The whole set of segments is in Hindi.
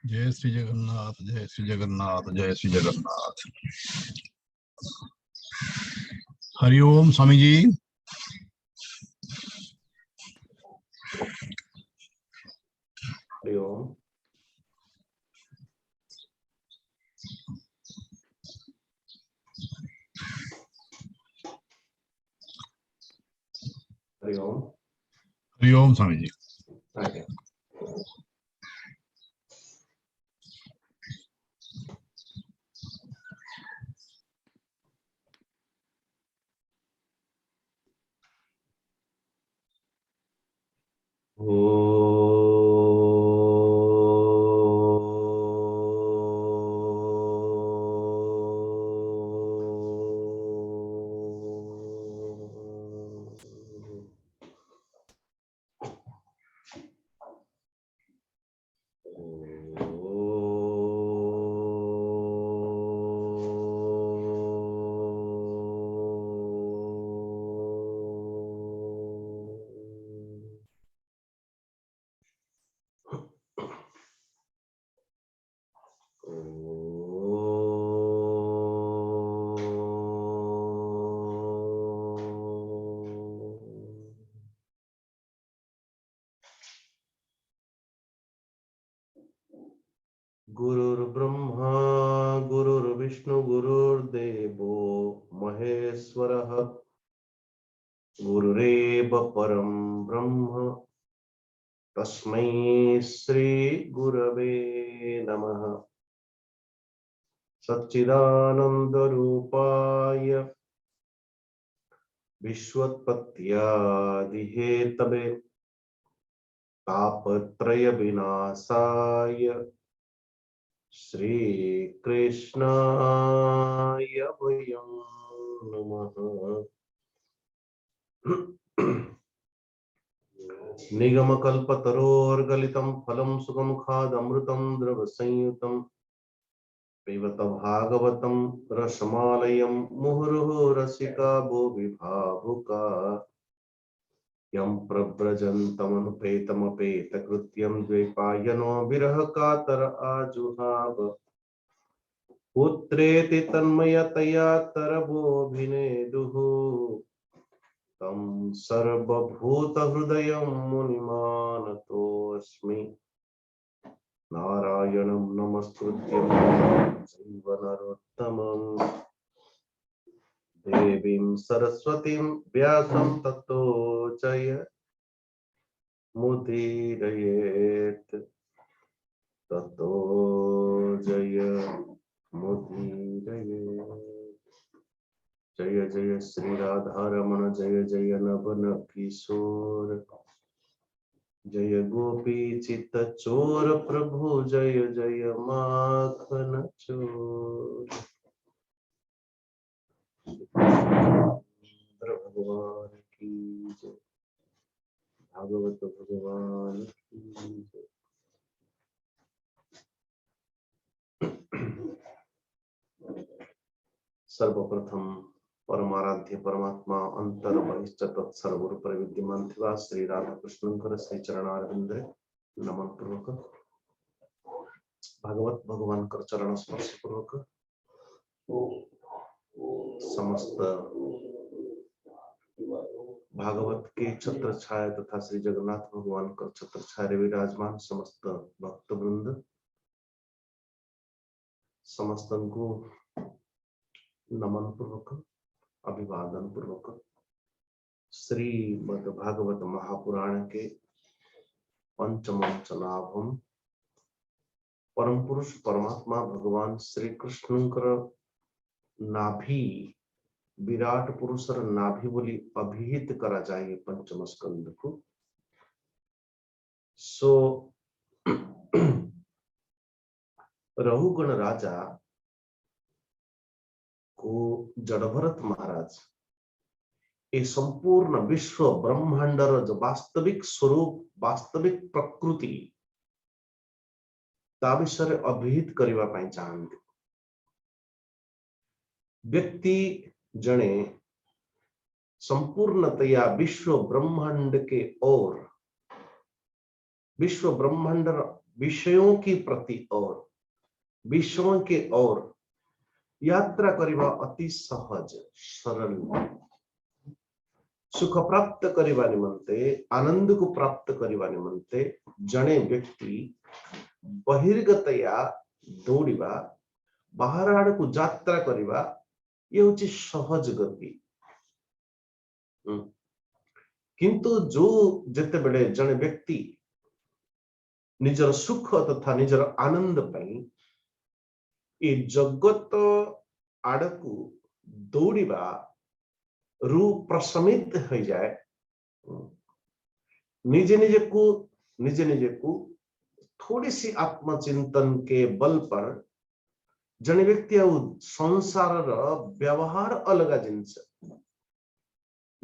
जय श्री जगन्नाथ, जय श्री जगन्नाथ, जय श्री जगन्नाथ। हरिओम स्वामी जी। हरिओम। हरिओम। हरिओम स्वामी जी। गुरुर्ब्रह्मा गुरुर्विष्णु गुरुर्देवो महेश्वरः गुरुरेव परं ब्रह्म तस्मै श्री गुरवे नमः। सच्चिदानंद रूपाय विश्वोत्पत्त्यादिहेतवे तापत्रय विनाशाय श्री कृष्णाय वयं नमः। निगमकल्पतरोर्गलितं फलं सुगमुखादमृतं द्रवसंयुतं पिबत भागवतं रसमालयं मुहुर्मुहुः रसिका भो विभावुका यं प्रव्रजन्तमनुपेतमपेतकृत्यं द्वैपायनो विरह कातर आजुहाव पुत्रेति तन्मयतया तरवोऽभिनेदुः तं सर्वभूतहृदयं मुनिमानतोऽस्मि। नारायणं नमस्कृत्य चैव नरोत्तमं देवीं सरस्वतीं व्यासं ततो जयमुदीरयेत् ततो जयमुदीरयेत्। जय जय श्री राधारमण जय जय नवन किशोर जय गोपी चित चोर प्रभु जय जय माखन चोर। भगवान की जय। भागवत भगवान की जय। सर्वप्रथम परमाराध्य परमात्मा अंतर बहिश्च तत्सर्व पर विद्यमान थिवा श्री राधा कृष्णंकर श्री चरणारविंद नमन पूर्वक भागवत भगवान कर चरण स्पर्श पूर्वक समस्त भागवत के छत्र छाया तथा श्री जगन्नाथ भगवान कर छत्र छाया विराजमान समस्त भक्त वृंद समस्त को नमन पूर्वक अभिवादन पूर्वक श्रीमद् भागवत महापुराण के पंचम चलाभम परम पुरुष परमात्मा भगवान श्री कृष्ण नाभि विराट पुरुषर नाभि बोली अभिहित करा जाए पंचम स्कंद को। सो रघुगण राजा को जड़भरत महाराज ये संपूर्ण विश्व ब्रह्मांडर जो वास्तविक स्वरूप वास्तविक प्रकृति ता विषय अभिहित करने पाई चाहते। व्यक्ति जने संपूर्णतया विश्व ब्रह्मांड के और विश्व ब्रह्मांड विषयों की प्रति और विषयों के और यात्रा करिबा अति सहज सरल सुख प्राप्त करिबा निमंते आनंद को प्राप्त करिबा निमंते जने व्यक्ति बहिर्गतया दौड़िबा बाहर आड़ को यात्रा करिबा ये होची सहज गति। किंतु जो जेते बेले जने व्यक्ति निजर सुख तथा निजर आनंद पई ए जगत आड़कू दौड़िबा रु प्रशमित हो जाए निजे निजे को थोड़ी सी आत्मचिंतन के बल पर जने व्यक्ति संसार व्यवहार अलग जिनस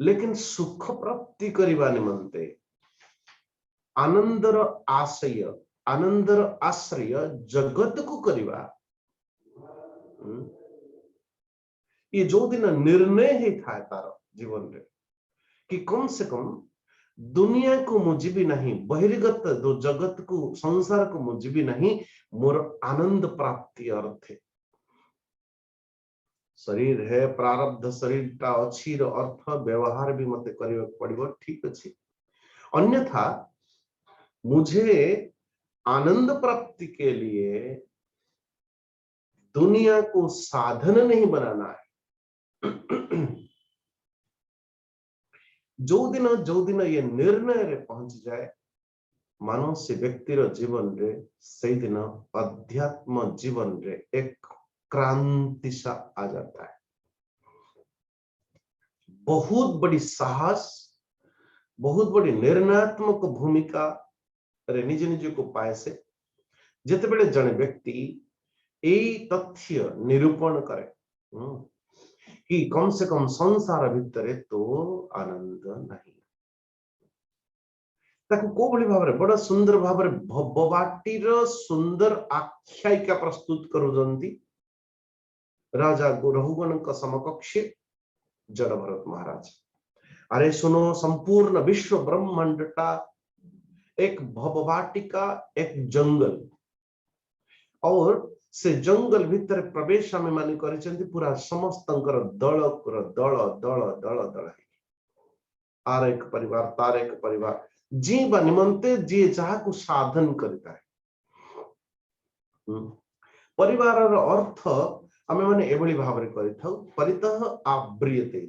लेकिन सुख प्राप्ति करिबा निमंते आनंदर आशय आनंदर आश्रय जगत को करिबा ये जो दिन निर्णय ही था तार जीवन रे कि कम से कम दुनिया को मुझे नहीं बहिर्गत जो जगत को संसार को मुझे नहीं मोर आनंद प्राप्ति अर्थ है शरीर है प्रारब्ध शरीर टा अच्छी अर्थ व्यवहार भी मते करियो पड़िबो ठीक अछि अन्यथा मुझे आनंद प्राप्ति के लिए दुनिया को साधन नहीं बनाना है। जो दिन ये निर्णय रे पहुंच जाए मानो से व्यक्तिर जीवन रे से दिन अध्यात्म जीवन रे एक क्रांति सा आ जाता है। बहुत बड़ी साहस बहुत बड़ी निर्णयात्मक भूमिका रे निजे निजे को पाए से जेते बेले जने व्यक्ति यही तथ्य निरूपण करे कि कम से कम संसार भितर तो आनंद नहीं ताकू को बड़ी भाव रे बड़ा सुंदर भाव रे भवबाटीर सुंदर आख्यायिका प्रस्तुत करुजंती राजा रघुगण का समकक्ष जड़ भरत महाराज। अरे सुनो संपूर्ण विश्व ब्रह्मांडटा एक भवबाटिका एक जंगल और से जंगल भीतर प्रवेश आमे माने करिसेंती पूरा समस्तंकर दल दल दल दल दल आर एक परिवार तार एक परिवार जी बा निमंते जी जहा को साधन करता है परिवार रो अर्थ आमे माने एभली भाव रे करिथौ परितः आव्रियते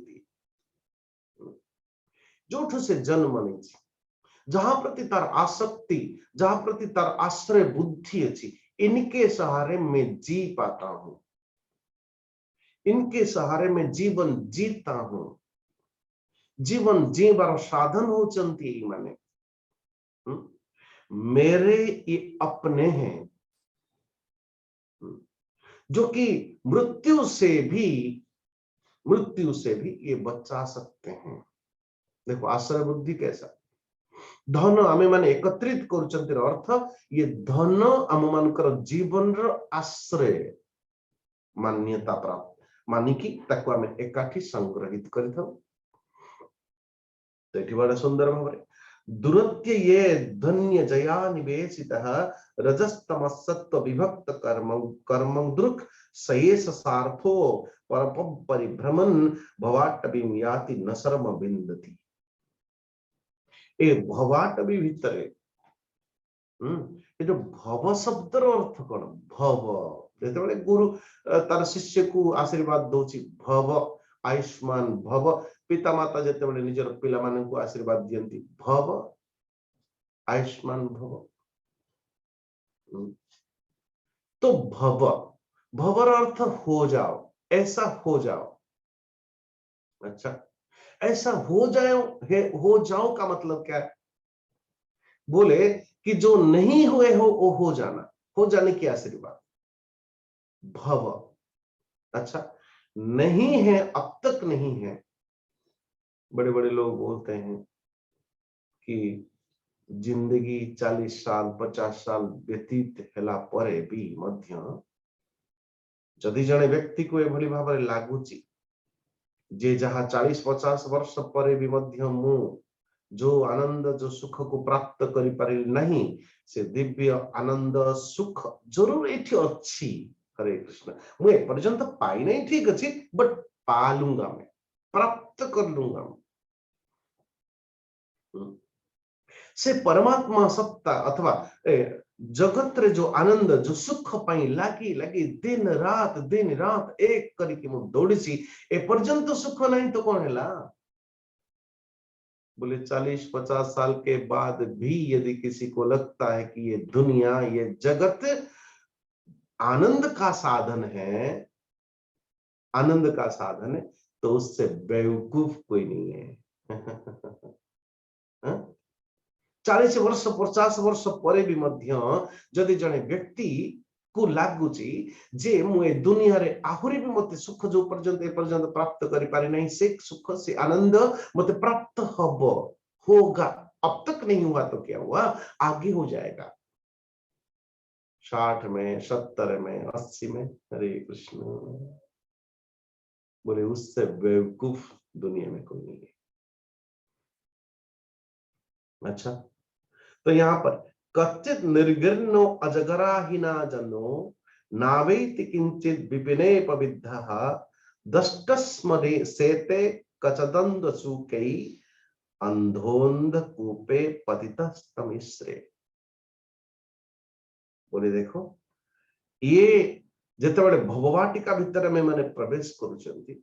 जोठो से जन्म नहीं जहां प्रति तार आसक्ति जहां प्रति तार आश्रय बुद्धि अच्छी इनके सहारे में जी पाता हूं इनके सहारे में जीवन जीता हूं जीवन जीवार साधन हो चलती माने मेरे ये अपने हैं जो कि मृत्यु से भी ये बचा सकते हैं। देखो आश्रय बुद्धि कैसा धन आमे माने एकत्रित करुचंतिर अर्थ ये धन आम मानकर जीवन रो आश्रय मान्यता प्राप्त मानिकी ताको आमे एकाठी संग्रहित करिथौ तो एठी बड़ा सुंदर भाव दुरत्य ये धन्य जया निवेशितः रजस्तमसत्व विभक्त कर्म दृक् सयेष सार्थो परप परिभ्रमण भवाटवीं याति न शर्म विन्दति। ए भवाटवी भितरे ये जो भव शब्दर अर्थ कौन भव जेते गुरु तार शिष्य को आशीर्वाद दोची भव आयुष्मान भव पिता माता जेते निजर पिला माने को आशीर्वाद दियंती भव आयुष्मान भव तो भव भवर अर्थ हो जाओ ऐसा हो जाओ। अच्छा ऐसा हो जाओ का मतलब क्या है बोले कि जो नहीं हुए हो जाना हो जाने की आशीर्वाद भव। अच्छा नहीं है अब तक नहीं है बड़े बड़े लोग बोलते हैं कि जिंदगी 40 साल 50 साल व्यतीत हेला परे भी मध्य जदि जने व्यक्ति को एभली भाव लागुची जे जहा 40-50 वर्ष परे भी मध्य मु जो आनंद जो सुख को प्राप्त करि पारि नहीं से दिव्य आनंद सुख जरूर एठी अच्छी। हरे कृष्ण मुझे पर्यंत पाई नहीं ठीक अच्छी बट पा लूंगा मैं प्राप्त कर लूंगा मैं। से परमात्मा सत्ता अथवा जगत रे जो आनंद जो सुख पाई लागी लागी दिन रात एक करके मु दौड़ी ए पर्यंत सुख नहीं तो कौन है बोले 40-50 साल के बाद भी यदि किसी को लगता है कि ये दुनिया ये जगत आनंद का साधन है, आनंद का साधन है, तो उससे बेवकूफ कोई नहीं है। 40 वर्ष 50 वर्ष पर भी मध्य जदि जने व्यक्ति को लागुची जे मुए दुनिया रे आहुरी भी मते सुख जो पर्यंत प्राप्त करि पारि नहीं से सुख से आनंद मते प्राप्त होगा अब तक नहीं हुआ तो क्या हुआ आगे हो जाएगा 60 में 70 में 80 में। हरे कृष्ण बोले उससे बेवकूफ दुनिया में कोई नहीं है। अच्छा तो यहाँ पर कच्चित निर्गर्णो अजगराहिना जनो नावेति किंचित विपिने पविद्धः दष्टस्मरे सेते कचदंद सुकै अंधोंध कूपे पतितस्तमिश्रे। बोले देखो ये जेतेबेले भववाटिका भितर में माने प्रवेश करूचंती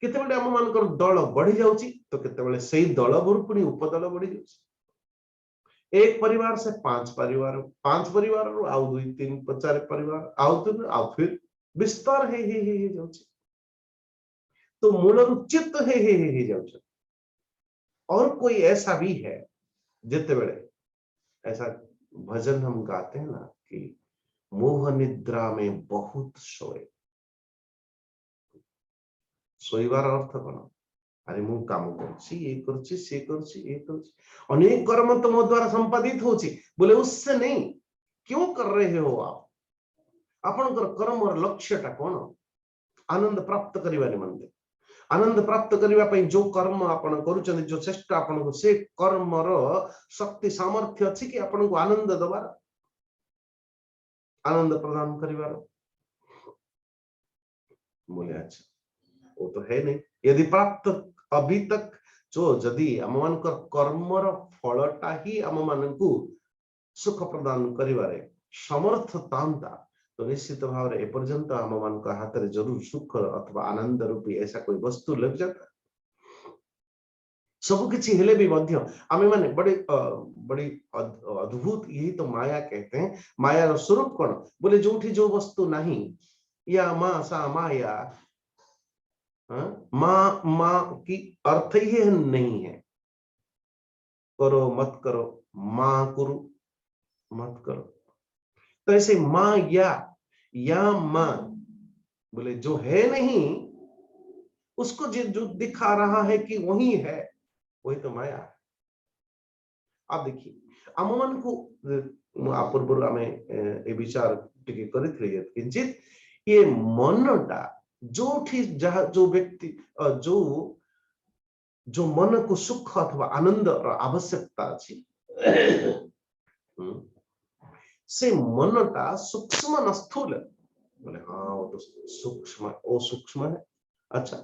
केतेबेले हम मानकर दल बढ़ी जाउची तो केतेबेले सेही दल भर पुनी उपदल बढ़ी जाउची। एक परिवार से 5 परिवार आउ 2-3 4 परिवार आउ फिर विस्तार हे जाउची तो मूल चित्त हे जाउची। और कोई ऐसा भी है जितेबेले ऐसा भजन हम गाते हैं ना कि मोह निद्रा में बहुत सोए सोईबार अर्थ कौन अरे मु काम करछि ये करछि से करछि ये करछि अनेक कर्म तो मो द्वारा संपादित होछि बोले उससे नहीं क्यों कर रहे हो आप आपनकर कर्म और लक्ष्य टा कौन आनंद प्राप्त करिवा निमंते आनंद प्राप्त करिवा पई जो कर्म आपण करूचंदी जो चेष्टा आपण को से कर्म रो शक्ति सामर्थ्य अछि कि आपण को आनंद दबार आनंद प्रदान करिवार बोले अच्छा वो तो है नहीं यदि प्राप्त अभी तक जो जदि आम मान कर्मर फलटा ही आम मान को सुख प्रदान करिवारे समर्थ तांता तो निश्चित भाव रे एपर्यंत आम मान हाथ रे जरूर सुख अथवा आनंद रूपी ऐसा कोई वस्तु लग जाता सब किछि हेले भी मध्य आमे माने बड़ी अद्भुत यही तो माया कहते हैं। माया रो स्वरूप कौन बोले जोठी जो वस्तु नहीं या मा सा माया माँ की अर्थ ही नहीं है करो मत करो माँ करो मत करो तो ऐसे माँ या माँ बोले जो है नहीं उसको जो दिखा रहा है कि वही है वही तो माया है। आप देखिए आम मान को पूर्व आम ए विचार टिके करिथिले किंचित ये मनटा जोठी जहा जो व्यक्ति जो मन को सुख अथवा आनंद आवश्यकता अछि से मनटा सूक्ष्म न स्थूल बोले हाँ वो तो सूक्ष्म है। अच्छा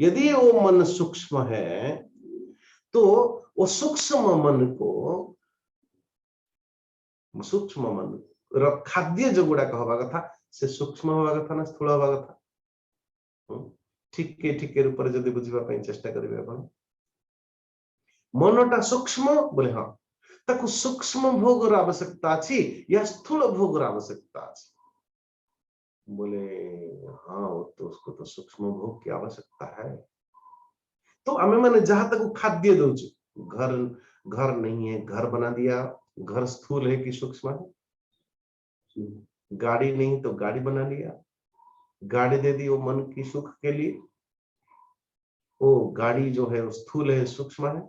यदि वो मन सूक्ष्म है तो वो सूक्ष्म मन खाद्य जो गुड़ा हवा कथा से सूक्ष्म हवा कथा ना स्थूल हवा कथा ठीक रूप से जब बुझा चेष्टा करेंगे आप मनटा सूक्ष्म बोले हाँ ताकू सूक्ष्म भोग आवश्यकता अच्छी या स्थूल भोग आवश्यकता अच्छी बोले हाँ तो उसको तो सूक्ष्म भोग की आवश्यकता है। तो आमे माने जहां तक खाद्य दउछु घर नहीं है घर बना दिया घर स्थूल है कि सूक्ष्म है। गाड़ी नहीं तो गाड़ी बना लिया गाड़ी दे दी वो मन की सुख के लिए वो गाड़ी जो है वो स्थूल है सूक्ष्म है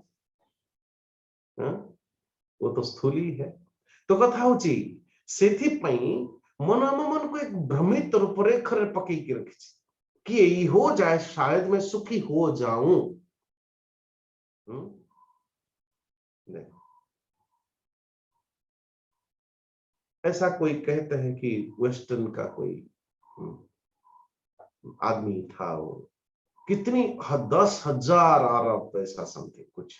वो तो स्थूल ही है। तो कथा होची सेथि पई मन आम मन को एक भ्रमित रूपरेख रे पकई के रखी कि यही हो जाए शायद मैं सुखी हो जाऊं देखो, ऐसा कोई कहते हैं कि वेस्टर्न का कोई आदमी था, वो कितनी 10,000 अरब पैसा समथिंग कुछ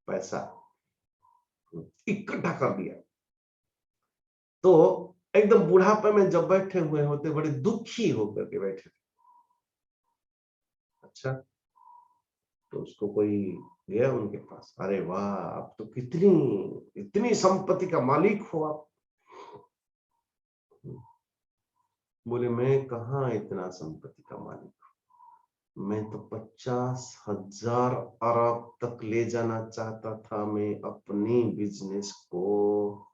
पैसा इकट्ठा कर दिया। तो एकदम बुढ़ापे में जब बैठे हुए होते, बड़े दुखी होकर के बैठे थे। अच्छा, तो उसको कोई गया उनके पास, अरे वाह, आप तो कितनी इतनी संपत्ति का मालिक हो आप। बोले, मैं कहाँ इतना संपत्ति का मालिक हूं, मैं तो 50,000 अरब तक ले जाना चाहता था मैं अपनी बिजनेस को,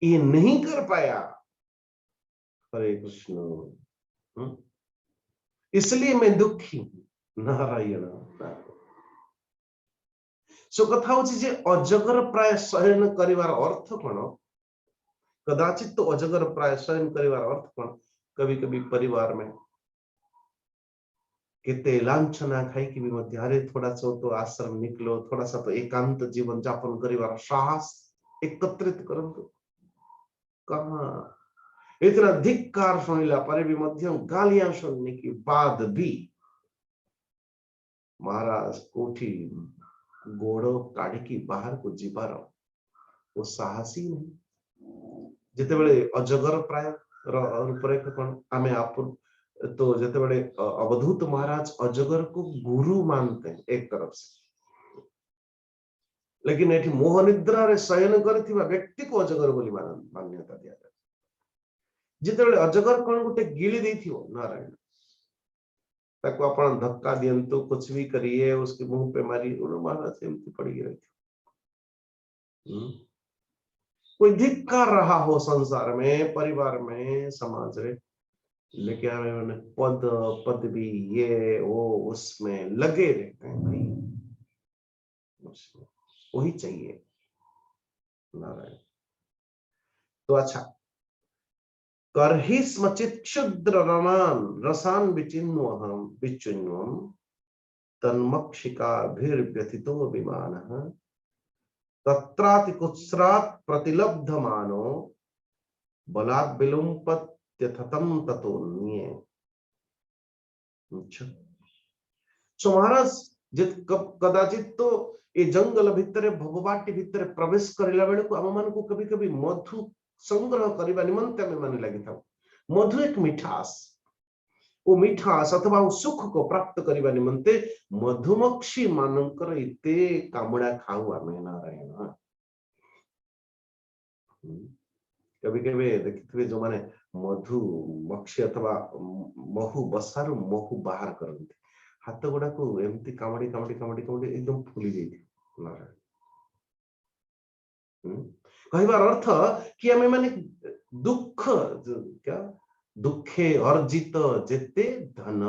ये नहीं कर पाया। हरे कृष्ण। इसलिए मैं दुखी हूं। नारायण नारायण। सो कथा होची जे अजगर प्राय शयन करिवार अर्थ कोन, कदाचित तो अजगर प्राय शयन करिवार अर्थ कोन, कभी कभी परिवार में केते लांछना खाई कि भी मध्य, अरे थोड़ा सा तो आश्रम निकलो, थोड़ा सा तो एकांत जीवन यापन करिवार साहस एकत्रित करंतु। कहाँ इतना धिक्कार सुनिला पर भी मध्यम गालियां सुनने के बाद भी महाराज कोठी गोड़ काढ़ी बाहर को जीवार वो साहसी नहीं। जिते बड़े अजगर प्राय रूपरेख कौन आमे आप तो जिते बड़े अवधूत महाराज अजगर को गुरु मानते हैं एक तरफ से, लेकिन एठी मोह निद्रा रे शयन करथिबा व्यक्ति को अजगर बोली मान्यता दिया जाए। जिते बड़े अजगर कौन गोटे गिली देथिबो नारायण, ताको आपण धक्का दियंतु कुछ भी करिए उसके मुंह पे मारी, महाराज एमती पड़ी रही थी। कोई धिक्कार रहा हो संसार में, परिवार में, समाज में, लेकिन मैंने पद पदवी ये वो उसमें लगे रहते हैं भाई, उसमें वही चाहिए नारायण। तो अच्छा, करहि स्मचित क्षुद्र रमान रसान विचिन्वहम विचिन्वम तन्मक्षिकाभिर्व्यथितो विमानः तत्राति कुत्स्रात् प्रतिलब्धमानो बलात् विलुम्पत्यथतम ततोन्ये। अच्छा, सो महाराज कदाचित तो ये जंगल भितर भगवाटी भितर प्रवेश करला बेले को आम मान को कभी कभी मधु संग्रह करबा निमंते आमे माने लागि था। मधु एक मिठास, वो मिठास अथवा वो सुख को प्राप्त करबा निमंते मधुमक्षी मानकर इते कामड़ा खाऊ आमे नारायण। कभी कभी देखिए जो माने मधु मक्षी अथवा महु बसारु महु बाहर करते, हाथ गुड़ा को एमती कामड़ी कामड़ी कामड़ी कामड़ी एकदम फुली जाती नारायण। कहबार अर्थ कि आमे माने दुख क्या दुखे अर्जित जेते धन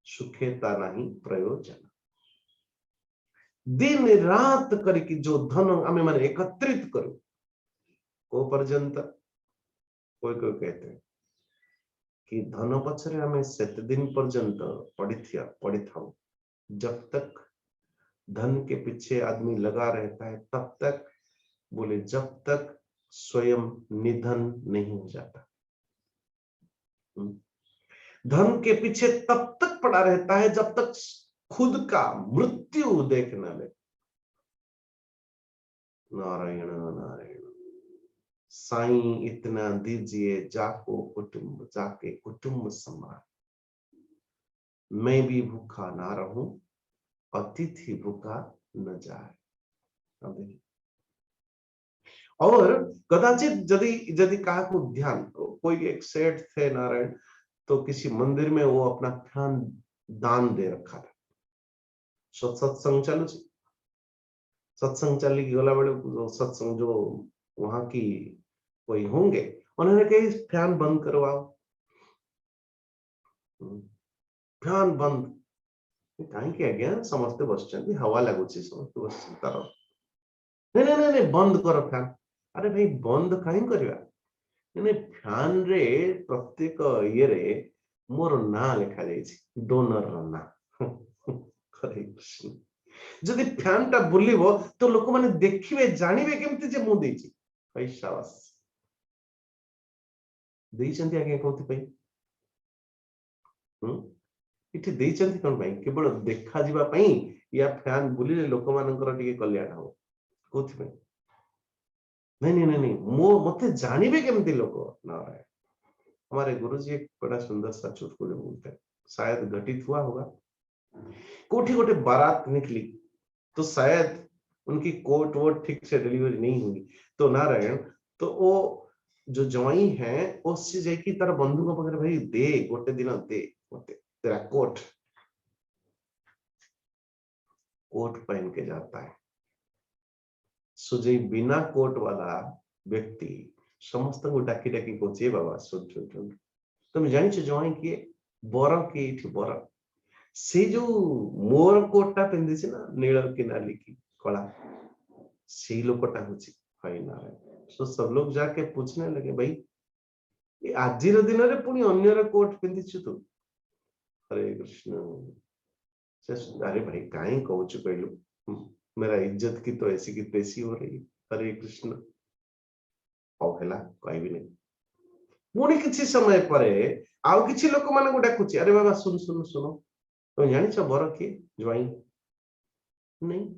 सुखेता नहीं प्रयोजन। दिन रात करके जो धन आमे माने एकत्रित करू को पर्यंत, कोई कोई कहते हैं कि धन पछरे आमे सेत दिन पर्यंत पड़ी था, जब तक धन के पीछे आदमी लगा रहता है तब तक, बोले जब तक स्वयं निधन नहीं हो जाता। धन के पीछे तब तक पड़ा रहता है जब तक खुद का मृत्यु देख न ले। नारायण नारायण। साईं इतना दीजिए जाके कुटुंब संभाल, मैं भी भूखा ना रहूं अतिथि भूखा न जाए। और कदाचित यदि कहा को ध्यान, कोई एक सेठ थे नारायण, तो किसी मंदिर में वो अपना फैन दान दे रखा था। सत्संग चालू, सत्संग चली गला बेले सत्संग जो वहां की कोई होंगे, उन्होंने कहा फैन बंद करवाओ। फैन बंद कहीं आज्ञा समस्ते बस हवा लगुच समस्त बस तार नहीं नहीं नहीं बंद कर फैन। अरे भाई बंद कहीं करवा, फैन रे प्रत्येक ये रे मोर ना लिखा जाइए, डोनर ना हरे कृष्ण जदि फैन टा बुलिबो तो लोक माने देखिबे जानिबे केमति जे मु देछि भाई शाबाश देइचंती आगे कोथि पई इठी देइचंती कोन पई केवल देखा जिबा पई या फैन बुलिले लोक मानकर टिके कल्याण हो कोथि पई नहीं नहीं नहीं मो मते जानिबे केमति लोक नारायण हमारे गुरुजी एक बड़ा सुंदर सा चुटकुले बोलते हैं शायद घटित हुआ होगा कोठी गोटे बारात निकली तो शायद उनकी कोट वोट ठीक से डिलीवरी नहीं हुई तो नारायण तो वो जो जवाई है उससे जाके तार बंधु को पकड़े भाई दे गोटे दिन दे मते तेरा कोट कोट पहन के जाता है सुजय बिना कोट वाला व्यक्ति समस्त को डाकी डाकी पहुंचे बाबा सुन सुन सुन तुम जानी जवाई किए बर किए बर से जो मोर कोटा पिंधि ना नील की नाली की कला से लोकटा हूँ भाई नारायण तो सब लोग जाके पूछने लगे भाई ये आज दिन रे पुणी अन्यर कोट पिंधि तू हरे कृष्ण अरे भाई कहीं कहूँ कहलु मेरा इज्जत की तो ऐसी की तैसी हो रही हरे कृष्ण औला कहबी नहीं पुणी किसी समय पर आउ किसी लोक मान डाकुची अरे बाबा सुन सुन सुनो तुम जानिछ बर किए ज्वाई नहीं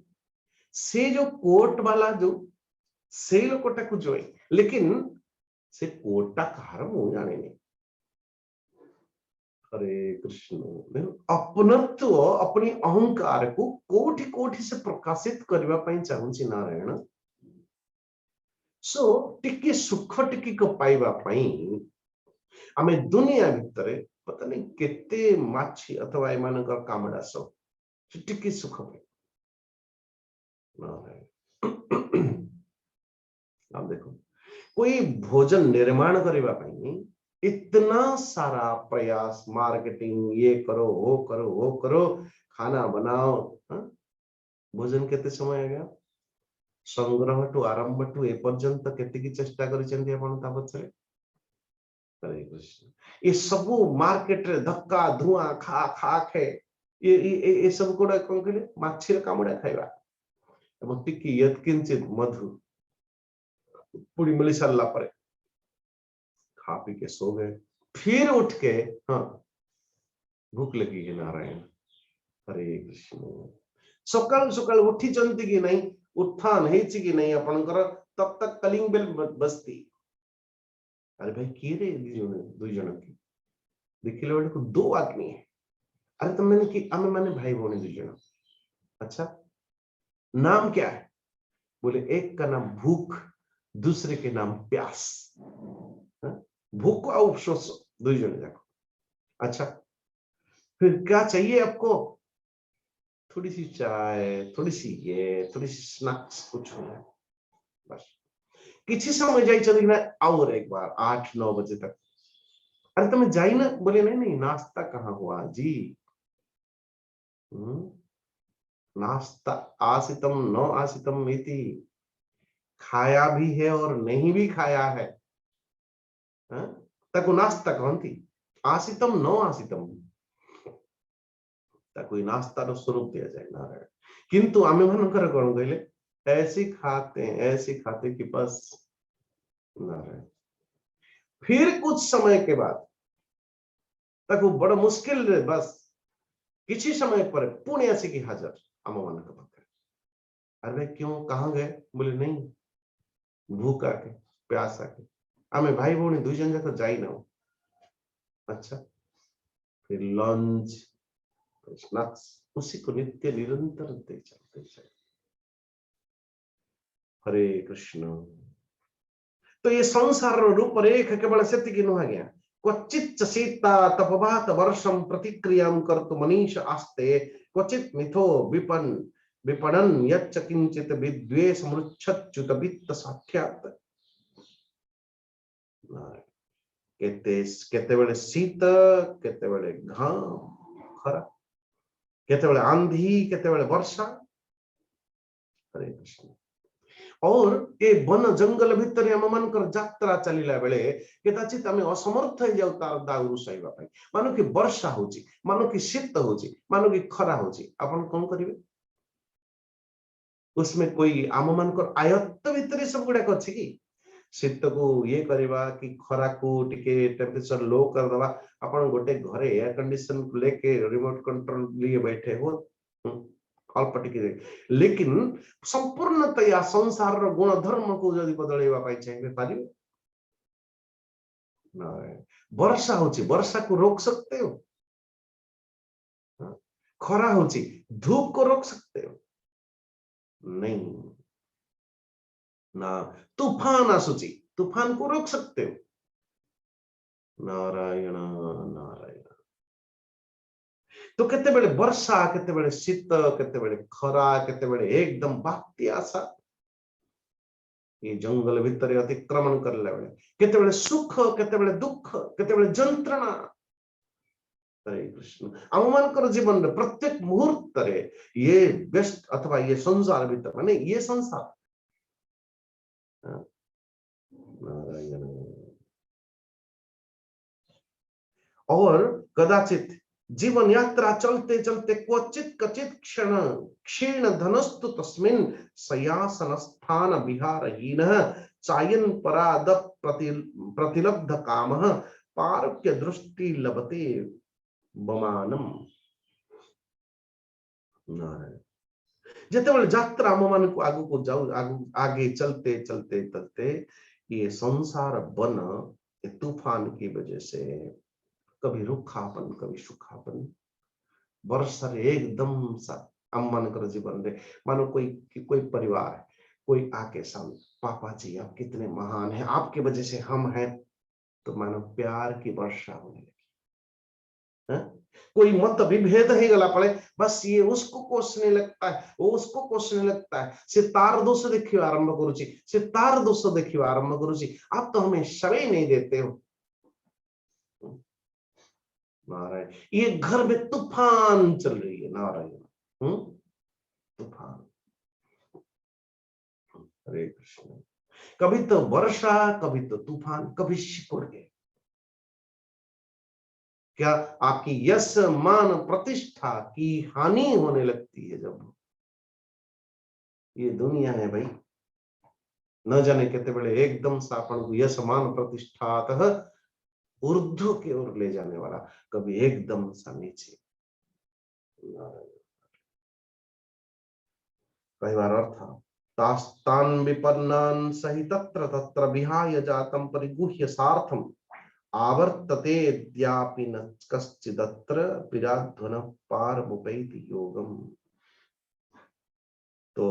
से जो कोट वाला जो से लोकटा को ज्वाई लेकिन से कोटा कहार मु जाने नहीं हरे कृष्ण अपनत्व अपनी अहंकार को कोठी कोठी से प्रकाशित करबा पई चाहूची नारायण सो टिके सुख टिके को पाइबा पई आमे दुनिया भितरे पता नहीं केते माछी अथवा एमानकर कामड़ा सब टिके सुख पे आप देखो कोई भोजन निर्माण करबा पई इतना सारा प्रयास मार्केटिंग ये करो वो करो खाना बनाओ भोजन केते समय आ गया संग्रह टू आरंभ टू ए पर्यंत केते की चेष्टा करिसेंती आपण ता पछरे हरे कृष्ण ये सब मार्केट रे धक्का धुआं खा खा खे ये सब कोडा कोन कहले माछीर कामुडा खाइबा एवं टिकी यत्किंचित मधु पूरी मिली सारला परे खा पी के सो गए फिर उठ के हाँ भूख लगी है नारायण हरे कृष्ण सकाल सकाल उठी चंती कि नहीं उत्थान हेची कि नहीं आपनकर तब तक कलिंग बेल बजती अरे भाई किए रे दुई जन की देखिले बेटे को दो आदमी है अरे तुम मैंने कि आमे माने भाई भौणी दुई जन अच्छा नाम क्या है बोले एक का नाम भूख दूसरे के नाम प्यास भूख और शोष दुई जन जाको अच्छा फिर क्या चाहिए आपको थोड़ी सी चाय थोड़ी सी ये थोड़ी सी स्नैक्स कुछ होना बस किसी समय जाई चली ना और एक बार 8-9 बजे तक अरे तुम जाई ना बोले नहीं नहीं नाश्ता कहाँ हुआ जी नाश्ता आसितम न आसितम इति खाया भी है और नहीं भी खाया है ताको नास्ता कहती आसितम न आसितम ताको नास्ता रो स्वरूप दिया जाए नारायण किंतु आमे मानकर कौन कहले ऐसे खाते कि बस नारायण फिर कुछ समय के बाद ताको बड़ा मुश्किल रे बस किसी समय पर पुणे आसी की हाजर आम मान अरे क्यों कहाँ गए बोले नहीं भूख आके प्यास आके आमे भाई भौणी दुई जन जाक जाई ना अच्छा फिर लंच स्नैक्स उसी को नित्य निरंतर दे चलते हरे कृष्ण तो ये संसार रूपरेख केवल से नुह गया क्वचित सीता तपवात वर्षम प्रतिक्रिया कर्तु मनीष आस्ते क्वचित मिथो विपणन यच्च किंचित विद्वेष मृच्छच्युत वित्त साक्षात केते बेले शीत केते बेले घाम खरा केते बेले आंधी केते बेले वर्षा हरे कृष्ण और ए वन जंगल भितर आम मानकर यात्रा चलिला बेले कदाचित आम असमर्थ हो जाऊ तार दाउरू सहिबा पई। मानो कि वर्षा होची, मानो कि शीत होची, मानो कि खरा होची, आपण कौन करिवे? उसमें कोई आम मानकर आयत्त भितर सब गुड़ाक अच्छी कि शीत को ये करवा कि खरा को टिके टेम्परेचर लो कर दवा। अपन गोटे घरे एयर कंडीशन लेके रिमोट कंट्रोल लिए बैठे हो अल्प टिके, लेकिन संपूर्णतया संसार रो गुण धर्म को जदि बदलैबा पाई चाहिए पारिबे ना? वर्षा होची, वर्षा को रोक सकते हो? खरा होची, धूप को रोक सकते हो? नहीं ना। तूफान आसुची, तूफान को रोक सकते हो? नारायण नारायण। तो केते बेले वर्षा, केते बेले शीत, केते बेले खरा, केते बेले एकदम बात्ती आशा ये जंगल भितर अतिक्रमण करला बेले, केते बेले सुख, केते बेले दुख, केते बेले जंत्रणा। हरे कृष्ण। आम मानकर जीवन रे प्रत्येक मुहूर्त रे ये व्यस्त अथवा ये संसार भीतर माने ये संसार नारायण। और कदाचित जीवन यात्रा चलते चलते क्वचित कचित क्षण क्षीण धनस्तु तस्मिन् शय्यासन स्थान विहारहीनः चायन पराद प्रतिलब्ध कामः पारुक्य दृष्टि लभते बमानम। नारायण। जेतेबेले यात्रा आम मान को आगु को जाऊ आगे चलते चलते चलते ये संसार वन ये तूफान की वजह से कभी रुखापन, कभी सुखापन, वर्षा रे एकदम सा आम मान जीवन रे मानो कोई परिवार है, कोई आके सामने पापा जी आप कितने महान हैं, आपके वजह से हम हैं, तो मानो प्यार की वर्षा होने लगी है? कोई मत विभेद ही गला पड़े बस ये उसको कोसने लगता है, वो उसको कोसने लगता है, से तार दोष देखियो आरंभ करुची, से तार दोष देखियो आरंभ करुची, आप तो हमें समय नहीं देते हो। नारायण। ये घर में तूफान चल रही है नारायण। तूफान। हरे कृष्ण। कभी तो वर्षा, कभी तो तूफान, कभी शिकुड़ गए। क्या आपकी यश मान प्रतिष्ठा की हानि होने लगती है जब ये दुनिया है भाई, न जाने कितने बड़े एकदम से अपन को यश मान प्रतिष्ठा ऊर्ध्व की ओर ले जाने वाला, कभी एकदम सा नीचे। कई बार अर्थ तास्तान विपन्नान सहि तत्र तत्र विहाय जातम परिगुह्य सार्थम आवर्तते द्यापि न कश्चिदत्र विराध्वन पारमुपैति योगम। तो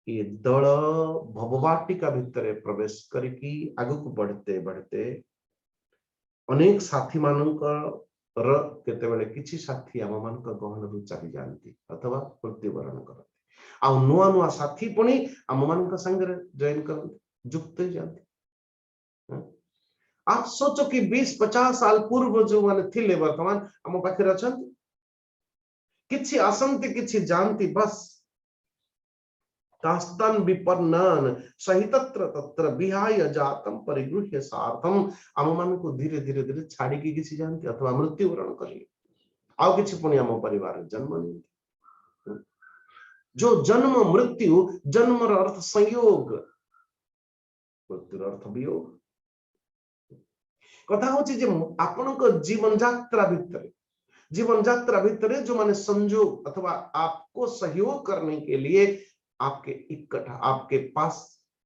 ये दल भववाटिका भितर प्रवेश करके आगु बढ़ते बढ़ते अनेक साथी मानकर केतेबेले किछि साथी आम मान गहन रु चली जाती अथवा मृत्युवरण करते, आ नुआ नुआ साथी पुणी आम मान संगे जॉइन करते, जुक्त जाती। आप सोचो कि 20-50 साल पूर्व जो माने थिले वर्तमान आम पाखे अच्छा किछि आसंती किछि जानती बस तास्तन विपन्नान सहि तत्र तत्र विहाय जातम परिगृह्य सार्थम आम मान को धीरे धीरे धीरे छाड़ी की किसी जानती अथवा मृत्युवरण करिए आउ किछि पुणी आम परिवार जन्म नहीं। जो जन्म मृत्यु, जन्म अर्थ संयोग, मृत्यु अर्थ वियोग। कथा होची जे आपनको जीवन यात्रा भितर जो माने संयोग अथवा आपको सहयोग करने के लिए आपके इकट्ठा आपके पास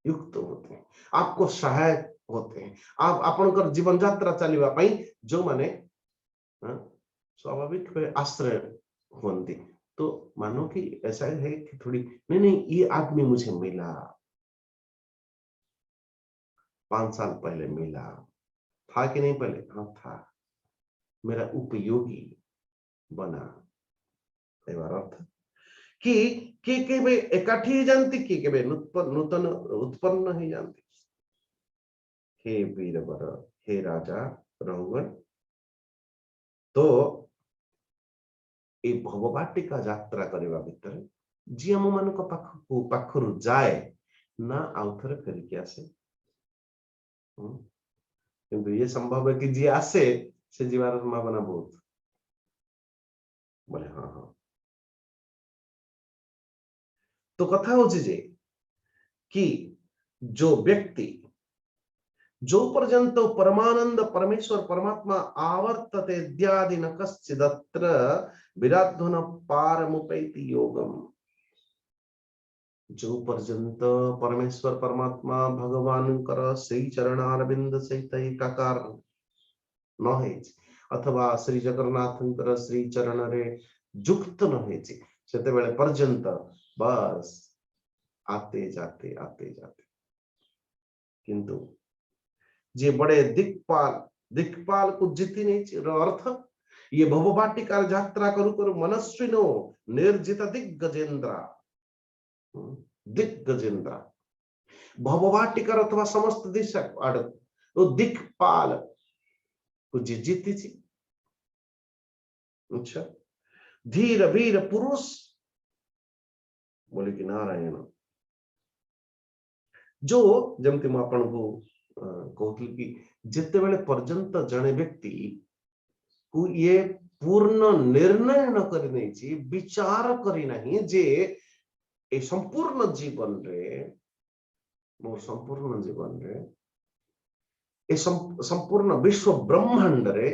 युक्त होते हैं, आपको सहायक होते हैं, आप आपनकर जीवन यात्रा चलिबा पई जो माने स्वाभाविक आश्रय होती। तो मानो कि ऐसा है कि थोड़ी नहीं ये आदमी मुझे मिला 5 साल पहले मिला, था कि नहीं पहले? हाँ था, मेरा उपयोगी बना। अर्थ कि केबे एकाठी ही जानती कि केबे नूतन उत्पन्न ही जानती। हे वीरवर, हे राजा रघुवर, तो ये भववाटिका यात्रा करबा भितर जी हम मान पाखरु जाए ना आउ थे फेरिकी आसे। किंतु ये संभव है कि जी आसे से जीवार संभावना बहुत। बोले हाँ हाँ। तो कथा हो जे कि जो व्यक्ति जो पर्यंत परमानंद परमेश्वर परमात्मा आवर्तते इत्यादि न कश्चिदत्र विराध्वन पारमुपैति योगम। जो पर्यंत परमेश्वर परमात्मा भगवान कर श्री चरणारविंद सहित एकाकार न है अथवा श्री जगन्नाथ श्री चरण रे जुक्त न है सेते बेले पर्यंत बस आते जाते किंतु जे बड़े दिक्पाल को जीती नहीं अर्थ ये भववाटिकार यात्रा करू करू मनस्विनो निर्जित दिग्गजेंद्रा भववाटिकार अथवा समस्त दिशा आड़ तो दिक्पाल को जे जीती थी। अच्छा धीर वीर पुरुष बोले कि नारायण जो जमती मु आपन को कहती कि जिते बेले पर्यंत जने व्यक्ति को ये पूर्ण निर्णय न करि नै छी विचार करि नाही जे ए संपूर्ण जीवन रे मोर संपूर्ण जीवन रे ए संपूर्ण विश्व ब्रह्मांड रे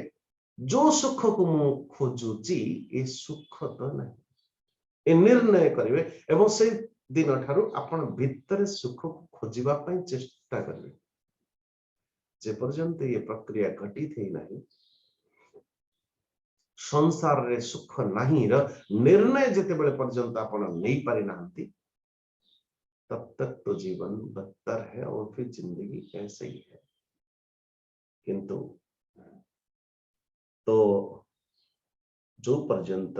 जो सुख को मु खोजुची ए सुख तो नहीं ए निर्णय करिवे एवं से दिन ठारू आपण भीतर सुख को खोजिबा पई चेष्टा करिवे। जे पर्यंत ये प्रक्रिया घटित ही नहीं संसार रे सुख नहीं र निर्णय जिते बेले पर्यंत आपण नहीं पारि नांती तब तक तो जीवन बदतर है और फिर जिंदगी ऐसे ही है। किंतु तो जो पर्यंत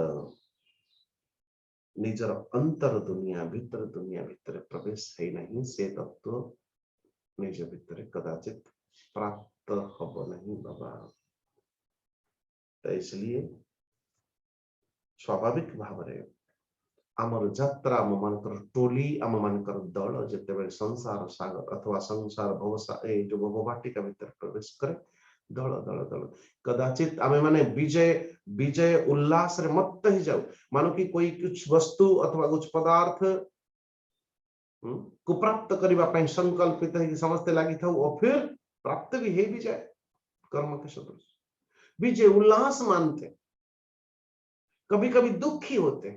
निजर अंतर दुनिया भीतर प्रवेश है नहीं से तत्व निज भीतर कदाचित प्राप्त हब नहीं बाबा। तो इसलिए स्वाभाविक भाव रे आमर यात्रा आम मानकर टोली आम मानकर दल जिते बेले संसार सागर अथवा संसार जो भववाटिका भीतर प्रवेश करे दल दल दल कदाचित आमे माने विजय उल्लास रे मत ही जाऊ मानो कि कोई कुछ वस्तु अथवा कुछ पदार्थ को प्राप्त करबा पई संकल्पित है समझते लगी था और फिर प्राप्त भी है भी जाए कर्म के सदृश विजय उल्लास मानते कभी कभी दुखी होते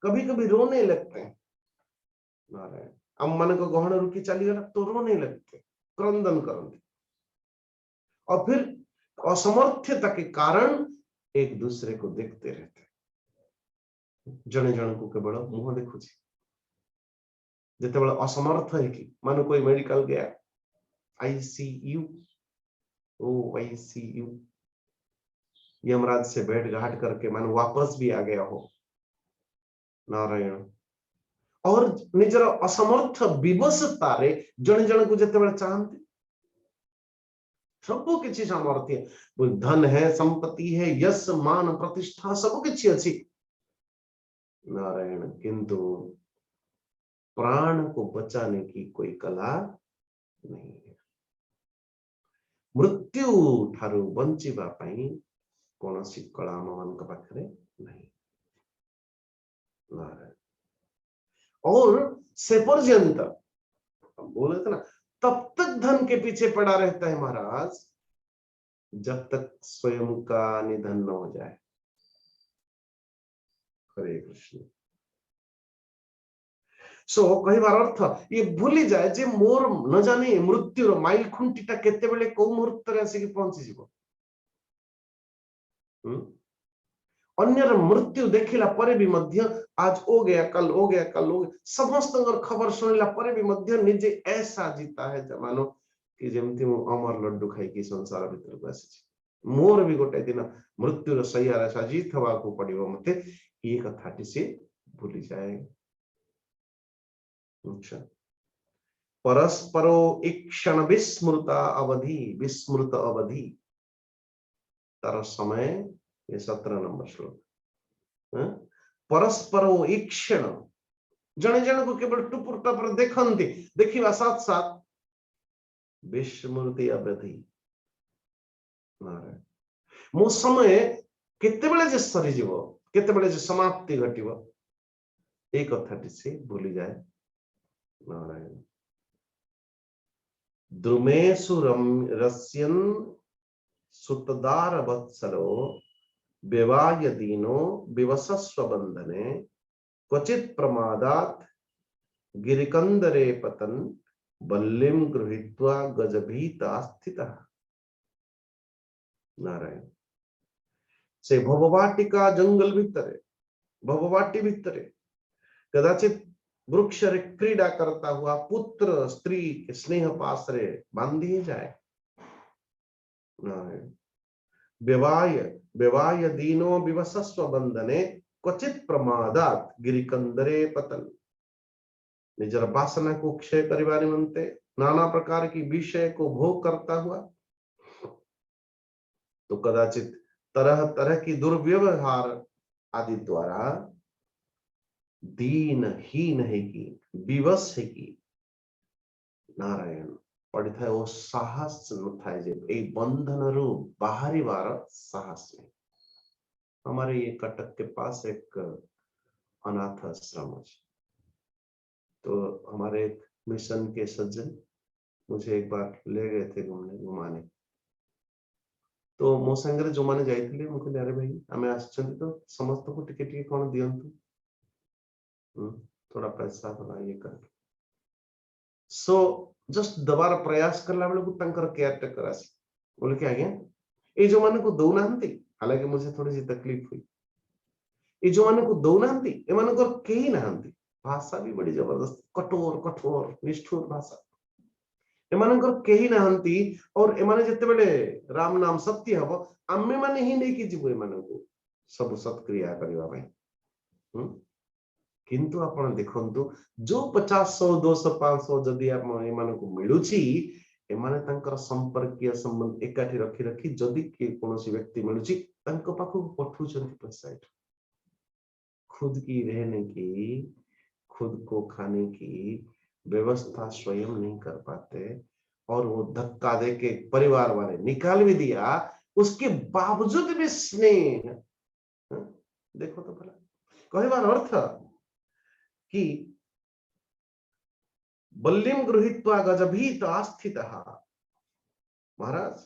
कभी कभी रोने लगते हैं। नारायण हम मन को गहन रुकी चली गला तो रोने लगते क्रंदन करते और फिर असमर्थता के कारण एक दूसरे को देखते रहते जने जन को केवल मुह देखुची जिते बड़ा असमर्थ है कि मानो कोई मेडिकल गया आईसीयू यमराज से बैठ घाट करके मानो वापस भी आ गया हो नारायण और निजर असमर्थ विवशता रे जने जन को जिते बड़ा चाहते सब किसी सामर्थ्य धन है संपत्ति है यश मान प्रतिष्ठा सब किसी अच्छी नारायण किंतु प्राण को बचाने की कोई कला नहीं है। मृत्यु ठारू बंचिबा पई कोनोसी कला मन का पाखरे नहीं नारायण। और से पर्यंत बोले थे ना तब तक धन के पीछे पड़ा रहता है महाराज जब तक स्वयं का निधन न हो जाए। हरे कृष्ण। सो कही बार अर्थ ये भूली जाए जे मोर न जाने मृत्यु माइल खुंटीटा केते बेले को मुहूर्त रे आसी पहुंची जीवो अन्यर मृत्यु देखिला परे भी मध्य आज हो गया कल हो गया समस्त खबर सुनिला परे भी मध्य निजे ऐसा जीता है जमानो कि जेमती मु अमर लड्डू खाई की संसार भीतर को आसी मोर भी गोटे दिन मृत्यु रो सैयार साजी थवा को पड़िबो मते ये कथाटी से भूली जाए। अच्छा परस्परो इक्षण विस्मृत अवधि तार समय ये 17 नंबर श्लोक परस्पर ईक्षण जने जन को केवल टुपुर टपुर देखंती देखिवा साथ साथ विस्मृति अवधि मो समय केतेबेले जे सरी जीवो केतेबेले जे समाप्ति घटिबो ए कथाटी से भूली जाए। नारायण द्रुमेषु रस्यन् सुतदार वत्सलो विवाय दीनो विवसस्व बंधने क्वचित प्रमादात् गिरिकंदरे पतन बल्लिम गृहीत्वा गजभीता स्थितः। नारायण से भववाटिका जंगल भितरे भववाटी भितरे कदाचित वृक्ष रे क्रीड़ा करता हुआ पुत्र स्त्री के स्नेह पास रे बांधी जाए। नारायण विवाय विवाय दीनो विवसस्व बंधने क्वचित प्रमादात गिरिकंदरे पतन निजर वासना को क्षय करवा निमंते नाना प्रकार की विषय को भोग करता हुआ तो कदाचित तरह तरह की दुर्व्यवहार आदि द्वारा दीनहीन है की विवश है की। नारायण पड़ी था वो साहस न था जे ए बंधन रु बाहरी बार साहस में। हमारे ये कटक के पास एक अनाथ आश्रम है तो हमारे एक मिशन के सज्जन मुझे एक बार ले गए थे घुमाने तो मो संगे जो माने जाइथिले मु कहले अरे भाई आमे आछन तो समस्त को टिके टिके कोन दियंतु थोड़ा पैसा थोड़ा ये कर सो जस्ट दोबारा प्रयास करला बेले को तंकर केयर टेकर आसी बोले कि आज्ञा ए जो माने को दौनांती हालांकि मुझे थोड़ी सी तकलीफ हुई ए जो माने को दौनांती ए माने को केही नांती भाषा भी बड़ी जबरदस्त कठोर कठोर निष्ठुर भाषा एमानकर केही नाहंती और एमाने जते बेले राम नाम सत्य हबो आमे माने ही नै कि जीव एमानकु सब सत्क्रिया करिवा भाई किंतु आपण देखंतु जो 50 100 200 500 जदी आपण एमानकु मिलुची एमाने तंकर संपर्कीय संबंध एकाठी रखी रखी जदी के कोनोसी व्यक्ति मिलुची तंक पाखु पठुचंती पैसा खुद की रहने की खुद को खाने की व्यवस्था स्वयं नहीं कर पाते और वो धक्का दे के परिवार वाले निकाल भी दिया उसके बावजूद भी स्नेह देखो तो भला कहबार अर्थ कि बल्लिम गृहीत्वा गजभीता स्थितः महाराज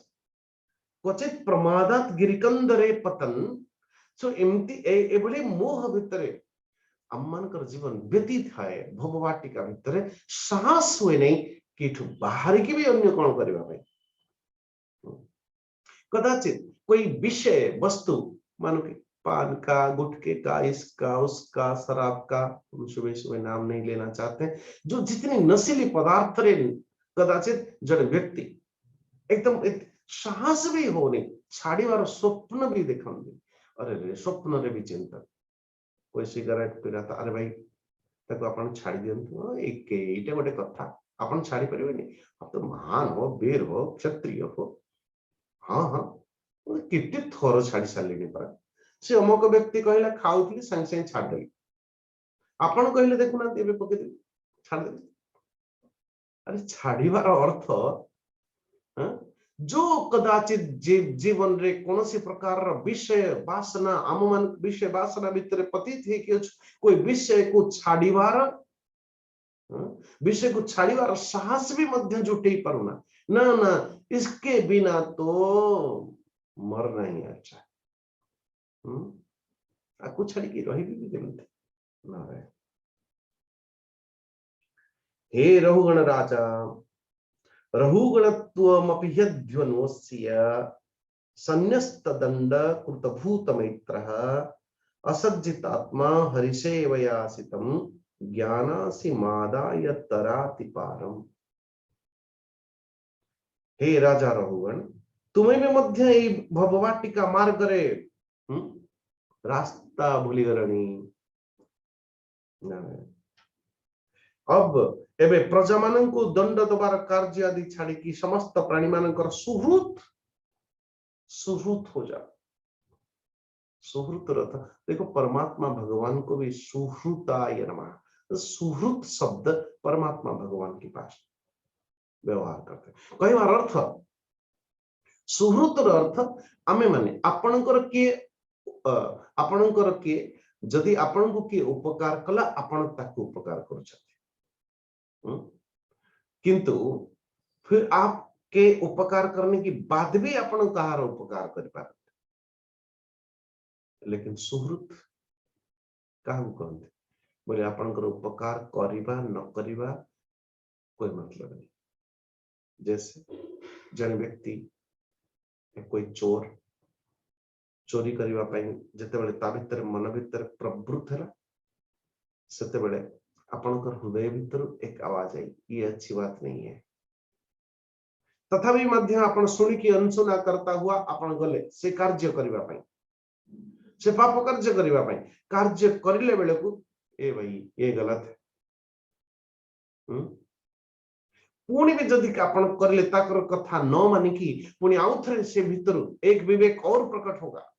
क्वचित प्रमादात गिरिकंदरे पतन सो एमती एभली मोह भितरे अम्मानकर जीवन व्यतीत है भववाटिका भितर साहस हुए नहीं कि बाहर की भी अन्य कौन करवा भाई कदाचित कोई विषय वस्तु मानो कि पान का गुटखे का इसका उसका शराब का सुबह सुबह नाम नहीं लेना चाहते जो जितनी नशीली पदार्थ रे कदाचित जन व्यक्ति एकदम साहस भी हो नहीं छाड़ीवार स्वप्न भी देखंदी अरे स्वप्न रे भी चिंता कोई सिगरेट पीरा था अरे भाई ताको आपण छाड़ी दियंतु एक एटा गोटे कथा आपण छाड़ी परिबेनी आप तो महान हो वीर हो क्षत्रिय हो हां हां कितने थोर छाड़ी सालेनी पर से अमक व्यक्ति कहला खाउथली संग संग छाड़ देली आपण कहले देखुना एबे पके दे छाड़ दे अरे छाड़ीवार अर्थ जो कदाचित जीवन रे कोनोसी प्रकार विषय वासना आममान विषय वासना भितर पतित है कि कोई विषय को छाड़ीवार साहस भी मध्य जुटे पारुना ना ना इसके बिना तो मरना ही अच्छा आकु छाड़ी की रही भी देमते ना रहे। हे रहुगण राजा रहुगणत्वमपि यद्वनोस्य सन्न्यस्तदण्ड कृतभूतमैत्रः असज्जितात्मा हरिसेवयासितं ज्ञानासि मादाय तराति पारम। हे राजा रहुगण तुम्हें भी मध्य ई भववाटिका मार्ग रे रास्ता भूली गलनी अब एबे प्रजा माननकु दंड दबार कार्य आदि छाड़ी की समस्त प्राणी मानकर सुहृत सुहृत हो जा सुहृत अर्थ देखो, परमात्मा भगवान को भी सुहृताय नमः, सुहृत शब्द परमात्मा भगवान के पास व्यवहार करते हैं। कई बार अर्थ सुहृतर अर्थ आमे माने आपणकर किए आपणकर किए जदि आपण को किए उपकार कला आपण ताकू उपकार कर, किंतु फिर आप के उपकार करने की बाद भी आपण कहार उपकार कर पारे, लेकिन सुहृत क्या कहते बोले आपणकर उपकार करिबा न करिबा कोई मतलब नहीं। जैसे जन व्यक्ति कोई चोर चोरी करबा पई जते बेले ता भीतर मन भीतर प्रवृत्त है सेते बेले आपणकर हृदय भीतर एक आवाज आई, ये अच्छी बात नहीं है। तथापि मध्य आपण सुनी की अनसुना करता हुआ आपण गले से कार्य करबा पई, से पाप कार्य करबा पई, कार्य करिले बेले को ए भाई ये गलत है, पुणी भी जदि आपण करले ताकर कथा न मानिकी पुणी आउथरे से भीतर एक विवेक और प्रकट होगा,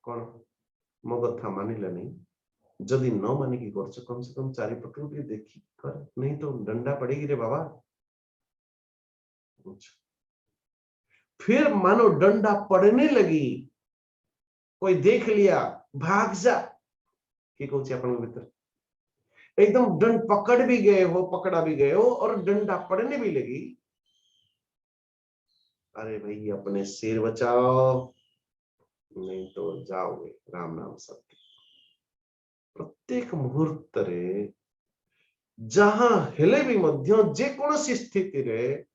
कौन मो कथा मानिले नहीं, जदि न मानिकी करछ कम से कम चारि पटू भी देखी कर, नहीं तो डंडा पड़ेगी रे बाबा। फिर मानो डंडा पड़ने लगी, कोई देख लिया भाग जा, कि कौन सी अपन भीतर एकदम दंड पकड़ भी गए हो, पकड़ा भी गए हो और डंडा पड़ने भी लगी, अरे भाई अपने सिर बचाओ नहीं तो जाओगे राम नाम सत्य। प्रत्येक मुहूर्त रे जहां हेले भी मध्य जे कौन स्थिति रे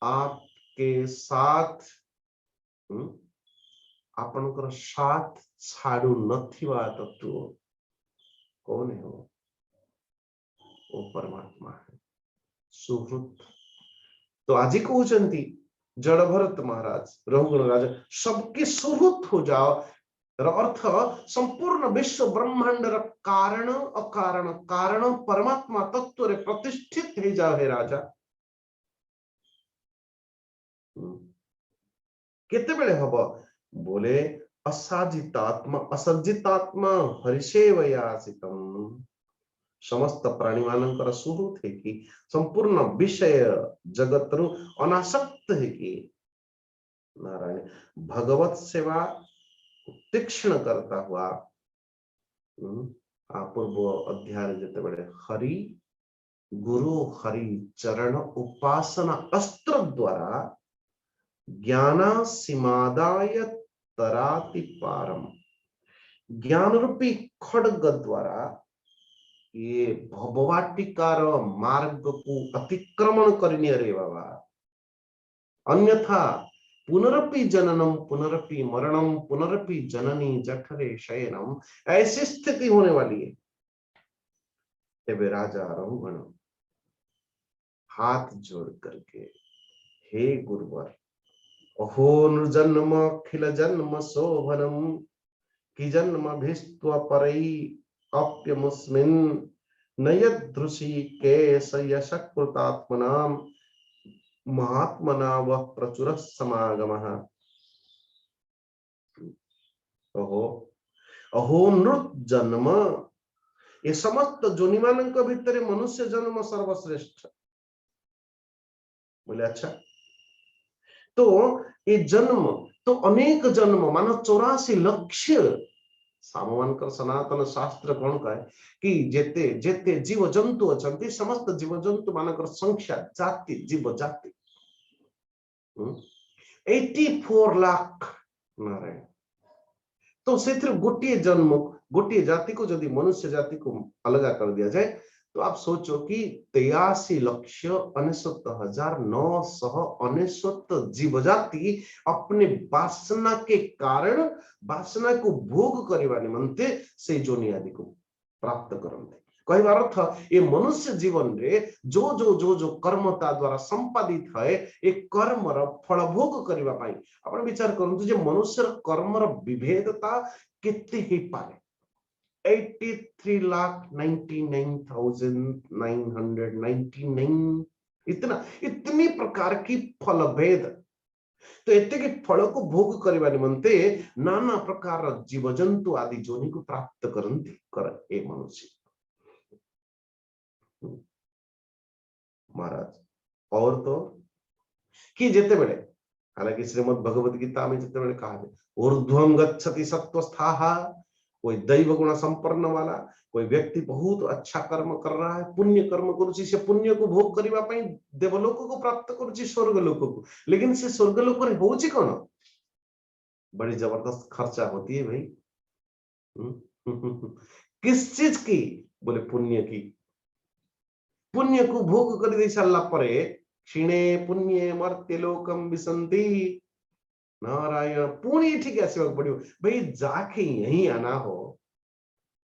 आपके साथ आपनकर साथ छाड़ू नथिवा तत्व कौन है? वो परमात्मा है, सुहृत। तो आज कहते जड़ भरत महाराज रघुगण राजा सबके सुहृत हो जाओ, अर्थ संपूर्ण विश्व ब्रह्मांड कारण अकारण कारण परमात्मा तत्व रे प्रतिष्ठित हो जाओ हे राजा। केते बेले हबो बोले असाजितात्मा असज्जितात्मा हरिसेवयासितम, समस्त प्राणी मानकर सुहृत है कि संपूर्ण विषय जगत रु अनासक्त है कि नारायण भगवत सेवा तीक्ष्ण करता हुआ पूर्व अध्याय जते बड़े हरि गुरु हरि चरण उपासना अस्त्र द्वारा ज्ञाना सीमादाय तराति पारम, ज्ञान रूपी खड्ग द्वारा ये भववाटिकार मार्ग को अतिक्रमण करनी रे बाबा, अन्यथा पुनरपि जननम पुनरपि मरणम पुनरपि जननी जठरे शयनम, ऐसी स्थिति होने वाली है। एवं राजा रघुगण हाथ जोड़ करके हे गुरुवर अहो नृजन्म अखिल जन्म शोभनम कि जन्म भिस्त्व परई अप्यमुस्मिन् नयदृषि केश यशकृतात्मनाम महात्मना वह प्रचुर समागमः। अहो अहो नृत जन्म, ये समस्त जोनिमानंक भितर मनुष्य जन्म सर्वश्रेष्ठ। बोले अच्छा, तो ये जन्म तो अनेक जन्म मानो 84 लक्ष सामवानकर सनातन शास्त्र कौन कहे कि जेते जेते जीव जंतु अछंती समस्त जीव जंतु मानकर संख्या जाति जीव जाति 84 लाख नारायण। तो से गोटे जन्म गोटे जाति को यदि मनुष्य जाति को अलगा कर दिया जाए तो आप सोचो कि 83,69,999 जीव जाति अपने वासना के कारण वासना को भोग करने निमंते से जोनि आदि को प्राप्त करते। कहबार अर्थ ये मनुष्य जीवन रे जो जो जो जो कर्मता द्वारा संपादित है ये कर्मर फल भोग करबा पई आपण विचार करंतु जे मनुष्य कर्मर विभेदता केते ही पाए 83,99,999 इतनी प्रकार की फल भेद तो एते फल को भोग करने निमंते नाना प्रकार जीवजंतु आदि जोनि को प्राप्त करती कर ए मनुष्य महाराज। और तो कि जेते बेले हालांकि श्रीमद् भगवद गीता में जिते बेले कहा ऊर्ध्वं गच्छति सत्वस्थाः, कोई दैव गुण संपन्न वाला कोई व्यक्ति बहुत अच्छा कर्म कर रहा है, पुण्य कर्म करुची, से पुण्य को भोग करबा पई देवलोक को प्राप्त करुची, स्वर्ग लोक को। लेकिन से स्वर्ग लोक रे होची कोन? बड़ी जबरदस्त खर्चा होती है भाई। किस चीज की? बोले पुण्य की। पुण्य को भोग कर दे सारा परे क्षीणे पुण्य मर्त्य लोकम विसंति नारायण पुण्य ठीक है आसवाक पड़ो भाई। जाके यही आना हो,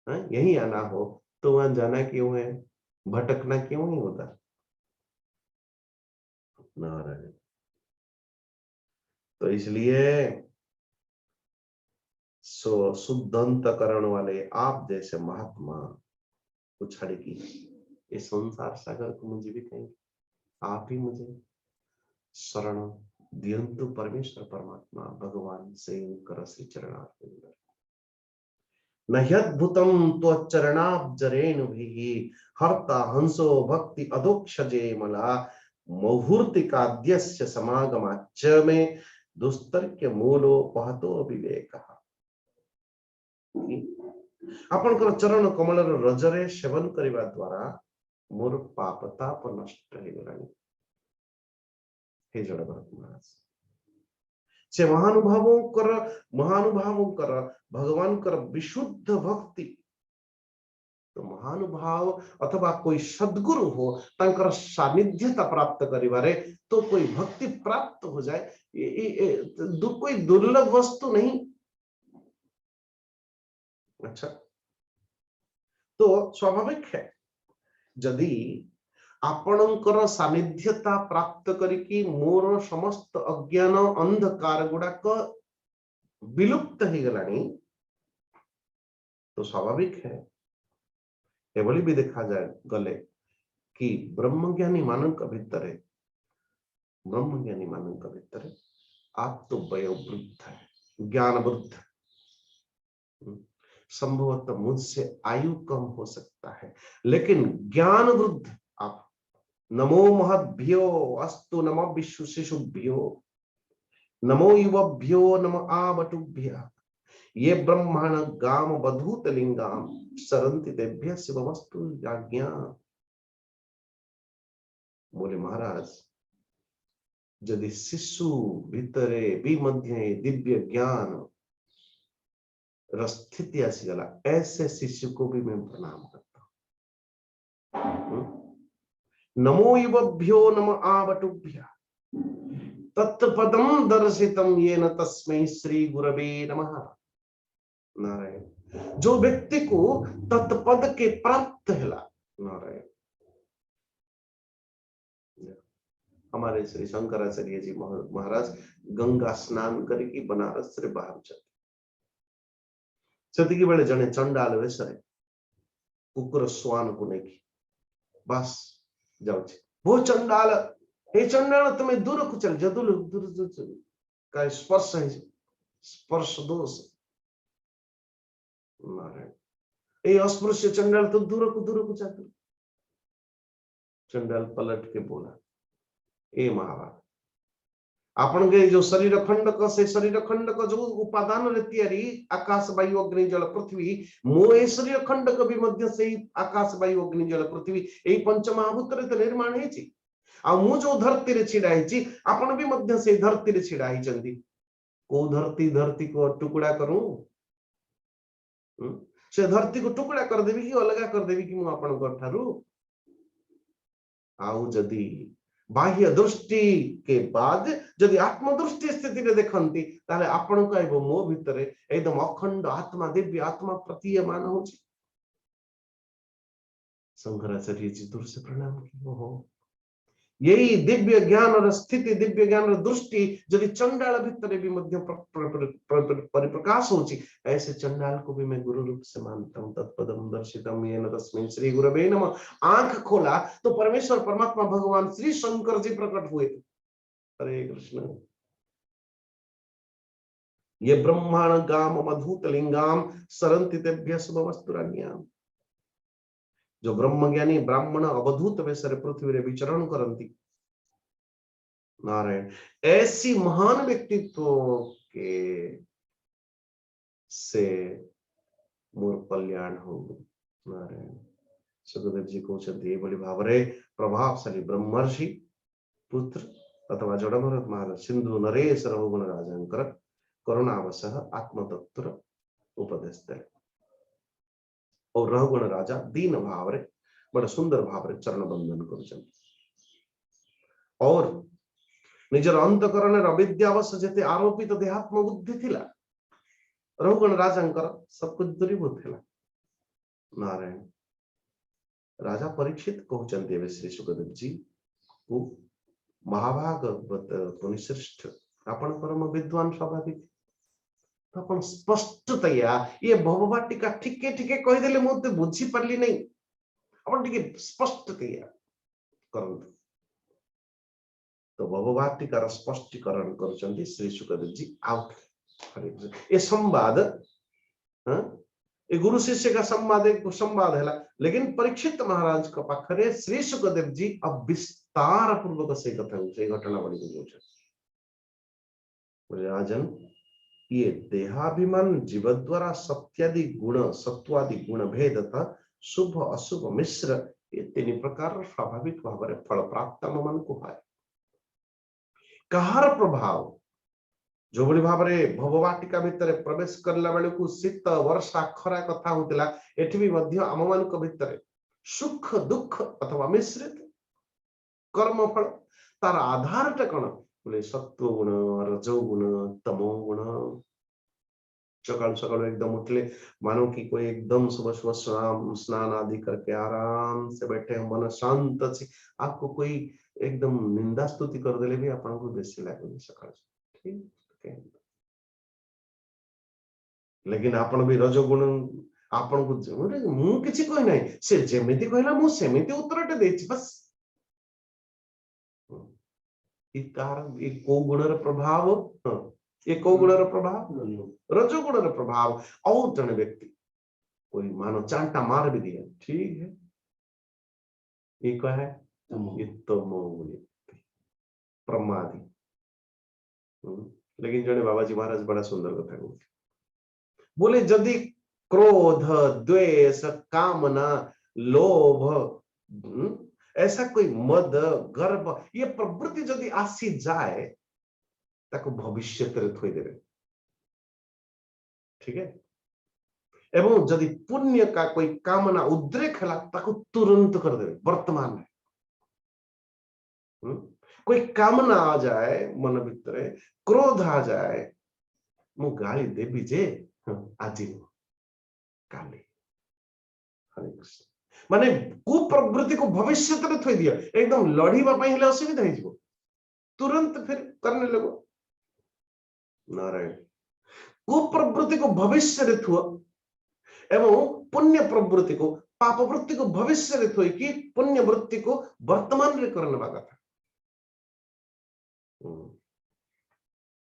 यही आना हो तो वहां जाना क्यों है? भटकना क्यों नहीं होता? नारायण। तो इसलिए शुद्ध अंतकरण वाले आप जैसे महात्मा को छड़ की ये संसार सागर को मुझे भी कहेंगे, आप ही मुझे शरण दियंतु परमेश्वर परमात्मा भगवान से कर श्री चरणारविंद नह्यद्भुतम त्वच्चरणाब्जरेणुभिः हर्ता हंसो भक्ति अधोक्षजे मला मुहूर्तिकाद्यस्य समागमाच्च मे दुस्तर्क्य मूलो पहतो विवेकः। आपनकर चरण कमल रजरे सेवन करने द्वारा मोर पापताप नष्ट हो गलानी। हे जड़भरत महाराज से महानुभावों कर भगवान कर विशुद्ध भक्ति, तो महानुभाव अथवा कोई सद्गुरु हो तांकर सानिध्यता प्राप्त करिवारे तो कोई भक्ति प्राप्त हो जाए कोई दुर्लभ वस्तु नहीं। अच्छा, तो स्वाभाविक है जदि आपणकर सानिध्यता प्राप्त करिकी मोर समस्त अज्ञान अंधकार गुड़ाक विलुप्त हो गलानी, तो स्वाभाविक है एभली भी देखा जाए गले कि ब्रह्मज्ञानी मानक भितरे आप तो वयोवृद्ध है, ज्ञान वृद्ध, संभवतः मुझसे आयु कम हो सकता है, लेकिन ज्ञान वृद्ध आप। नमो महद्भ्यो अस्तु नमो विश्व शिशुभ्यो नमो युवभ्यो नमो आवटुभ्य ये ब्रह्माण गाम बधूत लिंगाम सरंति देभ्य शिवमस्तु याज्ञा। बोले महाराज यदि शिशु भितरे भी मध्य दिव्य ज्ञान स्थिति आसीगला, ऐसे शिशु को भी मैं प्रणाम करता हूं। नमो युवभ्यो नमो आवटुभ्य तत्पदम दर्शितम येन तस्मै श्री गुरवे नमः। नारायण जो व्यक्ति को तत्पद के प्राप्त है, नारायण हमारे श्री शंकराचार्य जी महाराज गंगा स्नान करके बनारस से बाहर चले सेतिकी बेले जने चंडाल वेशरे कुकुर स्वान को नहीं बस जाऊ वो चंडाल हे चंडाल तुम्हें दूर को चल जा दूर दूर का स्पर्श है स्पर्श दोष। नारायण ये अस्पृश्य चंडाल तो दूर को चल। चंडाल पलट के बोला ए महाभाग आपण के जो शरीर खंड को से शरीर खंड को जो उपादान रे तैयारी आकाश वायु अग्नि जल पृथ्वी मो ए शरीर खंड को भी मध्य से आकाश वायु अग्नि जल पृथ्वी एई पंचमहाभूत रे तो निर्माण हेची आ मु जो धरती रे छिड़ा हेची आपण भी मध्य से धरती रे छिड़ा ही चंदी को धरती को टुकड़ा करूं से धरती को टुकड़ा कर देबी कि अलगा कर देबी कि मु आपण को ठारू आउ जदी बाह्य दृष्टि के बाद जदि आत्मदृष्टि स्थिति रे देखंती ताले आपण कहबो मो भितरे एकदम अखंड आत्मा दिव्य आत्मा प्रतीयमान होची। शंकराचार्य जी दूर से प्रणाम कियो हो यही दिव्य ज्ञान और स्थिति दिव्य ज्ञान और दृष्टि जदि चंडाल भितरे भी मध्य परिप्रकाश होची ऐसे चंडाल को भी मैं गुरु रूप से मानता हूं। तत्पदम दर्शितम येन तस्मै श्री गुरवे नमः। आंख खोला तो परमेश्वर परमात्मा भगवान श्री शंकर जी प्रकट हुए। हरे कृष्ण। ये ब्रह्माण गाम मधुत लिंगाम सरंति तेभ्य शुभमस्तुरान्याम। जो ब्रह्मज्ञानी ब्राह्मण अवधूत वेशरे पृथ्वी रे विचरण करती, नारायण, ऐसी महान व्यक्तित्व के से मोर कल्याण हो। नारायण, सुखदेव जी कहते भाव में प्रभावशाली ब्रह्मर्षि पुत्र अथवा जड़भरत महाराज सिंधु नरेश रघुगुण राजा करुणावश आत्मतत्व उपदेश दे और रघुगुण राजा दीन भाव रे बड़े सुंदर भाव रे चरण बंदन कर और निजर अंतकरण अविद्यावश जेते आरोपित देहात्म बुद्धि थिला रघुगुण राजा सब कुछ दूरीभूत थिला। नारायण, राजा परीक्षित कहते श्री सुखदेव जी को महाभागवत मुनिश्रेष्ठ आपण परम विद्वान स्वाभाविक अपन स्पष्टतया ये भववाटिका ठीके ठीके कहीदेले मते बुझी पारली नहीं अपन ठीके स्पष्टतया करंतु। तो भववाटिकार स्पष्टीकरण करचंदी श्री सुखदेव जी आउट। ये संवाद ये गुरु शिष्य का संवाद है, लेकिन परीक्षित महाराज का पाखरे श्री सुखदेव जी अब विस्तार पूर्वक से कथा घटना बड़ी राजन, ये देहाभिमान जीव द्वारा सत्यादि गुण सत्वादि गुण भेद था शुभ अशुभ मिश्र ये तीन प्रकार स्वाभाविक भाव में फल प्राप्त मन को है। कहार प्रभाव जो भली भाव में भववाटिका भितर प्रवेश करला बेले को शीत वर्षा खरा कथा होतिला, एठी भी मध्य आम मानक भितर सुख दुख अथवा मिश्रित कर्म फल तार आधारटा कौन बोले सत्व गुण रजो गुण तमो गुण। सकाल सकाल एकदम उठले मानो कि कोई एकदम सुबह सुबह स्नान आदि करके आराम से बैठे मन शांत अच्छी, आपको कोई एकदम निंदा स्तुति कर देले भी आपको बेसी लगे सकाल, ठीक। लेकिन आपण भी रजोगुण आपण को मु किछि कहि नै से जेमिति कहला मु सेमिति उत्तरटे देछि बस। ई कारण ई को गुणर प्रभाव, ये को गुणर प्रभाव रजोगुणर प्रभाव। और जन व्यक्ति कोई मानो चांटा मार भी दिया, ठीक है, ये क्या है, ये तमोगुण प्रमादी। लेकिन जने बाबाजी महाराज बड़ा सुंदर कथा कहते बोले जदि क्रोध द्वेष कामना लोभ ऐसा कोई मद गर्व ये प्रवृत्ति जदि आसी जाए ताको भविष्य थोई देवे, ठीक है। एवं जदि पुण्य का कोई कामना उद्रेक है ताको तुरंत कर देवे वर्तमान में। कोई कामना आ जाए मन भीतर क्रोध आ जाए मु गाली देवी जे आज काली, हरे कृष्ण माने कुप्रवृत्ति को भविष्य में थोई दिया एकदम लड़ीबा असुविधा हो तुरंत फिर करने लगो। नारायण, कुप्रवृत्ति को भविष्य रे थुआ एवं पुण्य प्रवृत्ति को पाप वृत्ति को भविष्य रे थोई कि पुण्य वृत्ति को वर्तमान रे करने वाला था।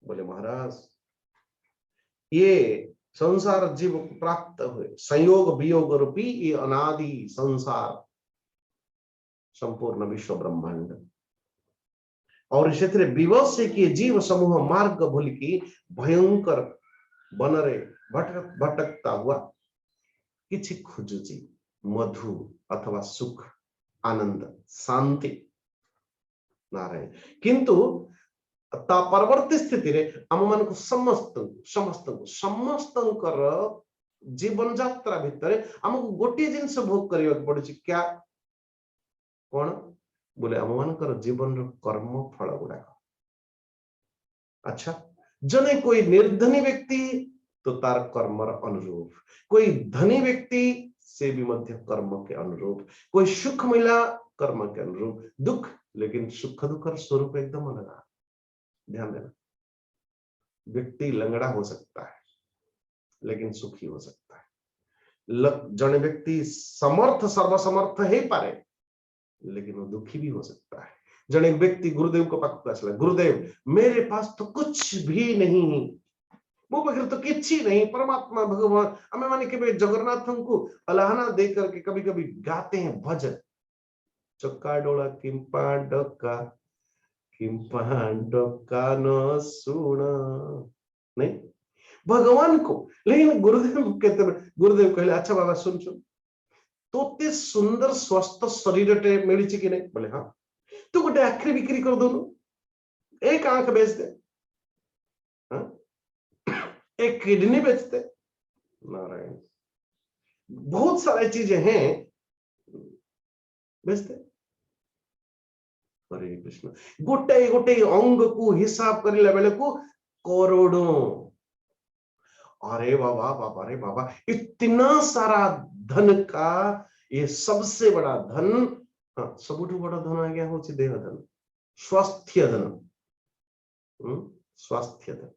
बोले महाराज ये संसार जीव को प्राप्त हुए संयोग वियोग रूपी ये अनादि संसार संपूर्ण विश्व ब्रह्मांड और इसे विवश किए जीव समूह मार्ग भूल की भयंकर बनरे भटकता हुआ किछि खोजुची मधु अथवा सुख आनंद शांति। नारायण, किंतु ता परवर्ती स्थिति रे आम मान को समस्त जीवन यात्रा भितर आमको गोटे जिनस भोग करने पड़े क्या कौन बोले आम मान जीवन कर्म फल गुड़ाक। अच्छा, जने कोई निर्धनी व्यक्ति तो तार कर्मर अनुरूप, कोई धनी व्यक्ति से भी मध्य कर्म के अनुरूप, कोई सुख मिला कर्म के अनुरूप, दुख लेकिन सुख दुख स्वरूप एकदम अलग। ध्यान देना, व्यक्ति लंगड़ा हो सकता है लेकिन सुखी हो सकता है। जन व्यक्ति समर्थ सर्वसमर्थ है पारे लेकिन वो दुखी भी हो सकता है। जन एक व्यक्ति गुरुदेव को पास आसला, गुरुदेव मेरे पास तो कुछ भी नहीं मो पाखे तो किछि नहीं परमात्मा भगवान आमे माने के जगन्नाथ को अलाहना दे करके कभी कभी गाते हैं भजन चक्का डोला किंपा डोका न सुन नहीं भगवान को। लेकिन गुरुदेव कहते गुरुदेव कहले अच्छा बाबा सुन सुन तो सुंदर स्वस्थ शरीर टे मिली कि नहीं बोले हाँ तू गोटे आखिरी बिक्री कर दोनू एक आंख बेच दे हाँ? एक किडनी बेच दे नारायण बहुत सारी चीजें हैं बेच दे। हरे कृष्ण गोटे गोटे अंग को हिसाब करला बेले को करोड़ों अरे बाबा बाबा रे बाबा इतना सारा धन का ये सबसे बड़ा धन हाँ सबुठु बड़ा धन आ गया होची देह धन स्वास्थ्य धन स्वास्थ्य धन।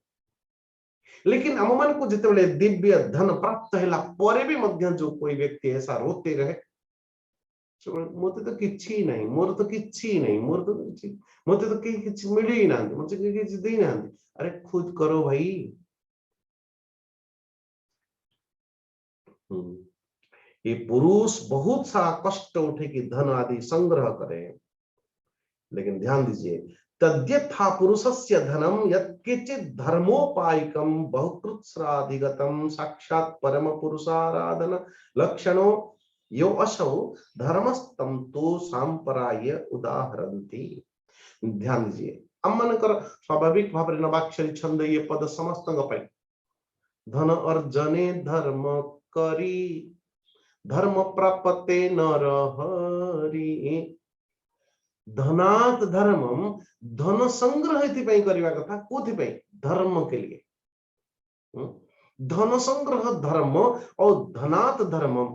लेकिन आम मान को जिते दिव्य धन प्राप्त है परे भी मध्य जो कोई व्यक्ति ऐसा रोते रहे मत तो किछि नहीं मोर तो किछि नहीं मोर तो मत तो किछि मिल ही ना मुझे किछि दे ना अरे खुद करो भाई। ये पुरुष बहुत सा कष्ट उठे कि धन आदि संग्रह करे लेकिन ध्यान दीजिए तद्यथा पुरुषस्य धनम यत्किंचित् धर्मोपायिकम बहुकृत्स्राधिगतम साक्षात् परम पुरुषाराधन लक्षणो यो असौ धर्मस्तम तो सांपराय उदाहरन्ति। ध्यान दीजिए अमनकर स्वाभाविक भाव रे नवाक्षरी छंद ये पद समस्त पाई धन अर्जने धर्म करी धर्म प्राप्ते नरहरि धनात् धर्मम धन संग्रह इति करवा कथा कोथि धर्म के लिए धन संग्रह धर्म और धनात् धर्मम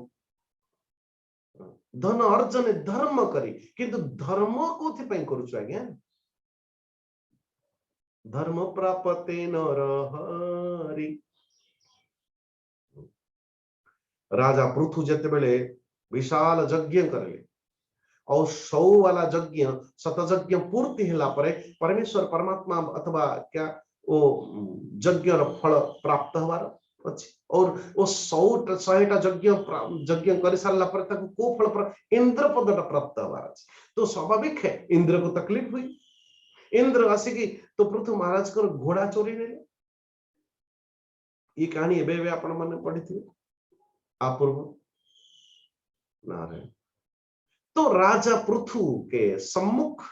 धन अर्जन धर्म करी किंतु धर्म कोथि करूछु आज्ञा धर्म प्राप्ते नरहरि। राजा पृथु जते बेले विशाल यज्ञ करले और 100 वाला यज्ञ शतयज्ञ पूर्ति होला परे परमेश्वर परमात्मा अथवा क्या वो यज्ञ फल प्राप्त हवार अछि और वो 100टा यज्ञ कर सारला परे ताको को फल पर इंद्र पदटा प्राप्त हवार अछि। तो स्वाभाविक है इंद्र को तकलीफ हुई इंद्र आसिकी तो पृथु महाराज को घोड़ा चोरी नेले ये कहानी एबे आपण माने पढ़िथिबे अपूर्व नारायण। तो राजा पृथु के सम्मुख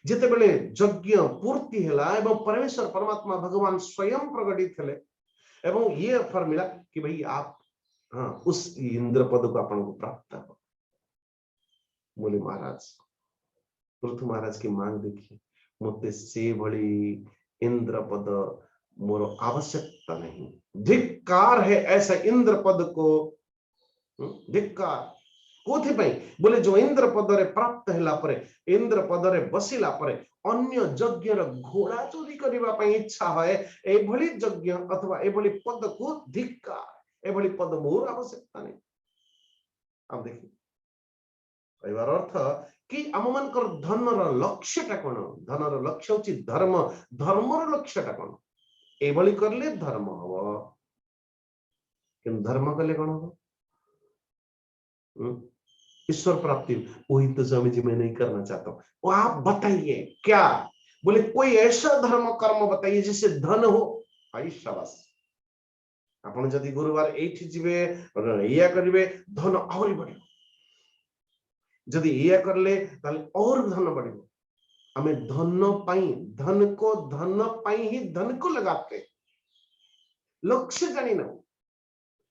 जिते बेले यज्ञ पूर्ति हैला एवं परमेश्वर परमात्मा भगवान स्वयं प्रकटित थे एवं ये अफर मिला कि भाई आप हाँ उस इंद्र पद को अपन को प्राप्त हो। बोले महाराज पृथु महाराज की मांग देखिए मुझे से भली इंद्र पद मोर आवश्यकता नहीं धिक्कार है ऐसा इंद्र पद को धिक्कार कोथि पई बोले जो इंद्र पदरे प्राप्त हैला परे इंद्र पदरे बसिला परे अन्य यज्ञ र घोड़ा चोरी करबा पई इच्छा है ए भली यज्ञ अथवा ए भली पद को धिक्कार ए भली पद मोर आवश्यकता नहीं। अब देखिए कहबार अर्थ कि आम मानकर धन र लक्ष्यटा कोन धन र लक्ष्य होची धर्म धर्म र लक्ष्यटा कोन ए भली करले धर्म हो कि धर्म कले कोन हो ईश्वर प्राप्ति वही तो स्वामी जी मैं नहीं करना चाहता हूं वो आप बताइए क्या बोले कोई ऐसा धर्म कर्म बताइए जिससे धन हो। आई शाबाश आपण जदि गुरुवार एठी जिवे या करिवे धन और बढ़ियो जदि या करले ताले और धन बढ़ियो हमें धन पाई ही धन को लगाते लक्ष्य जानी ना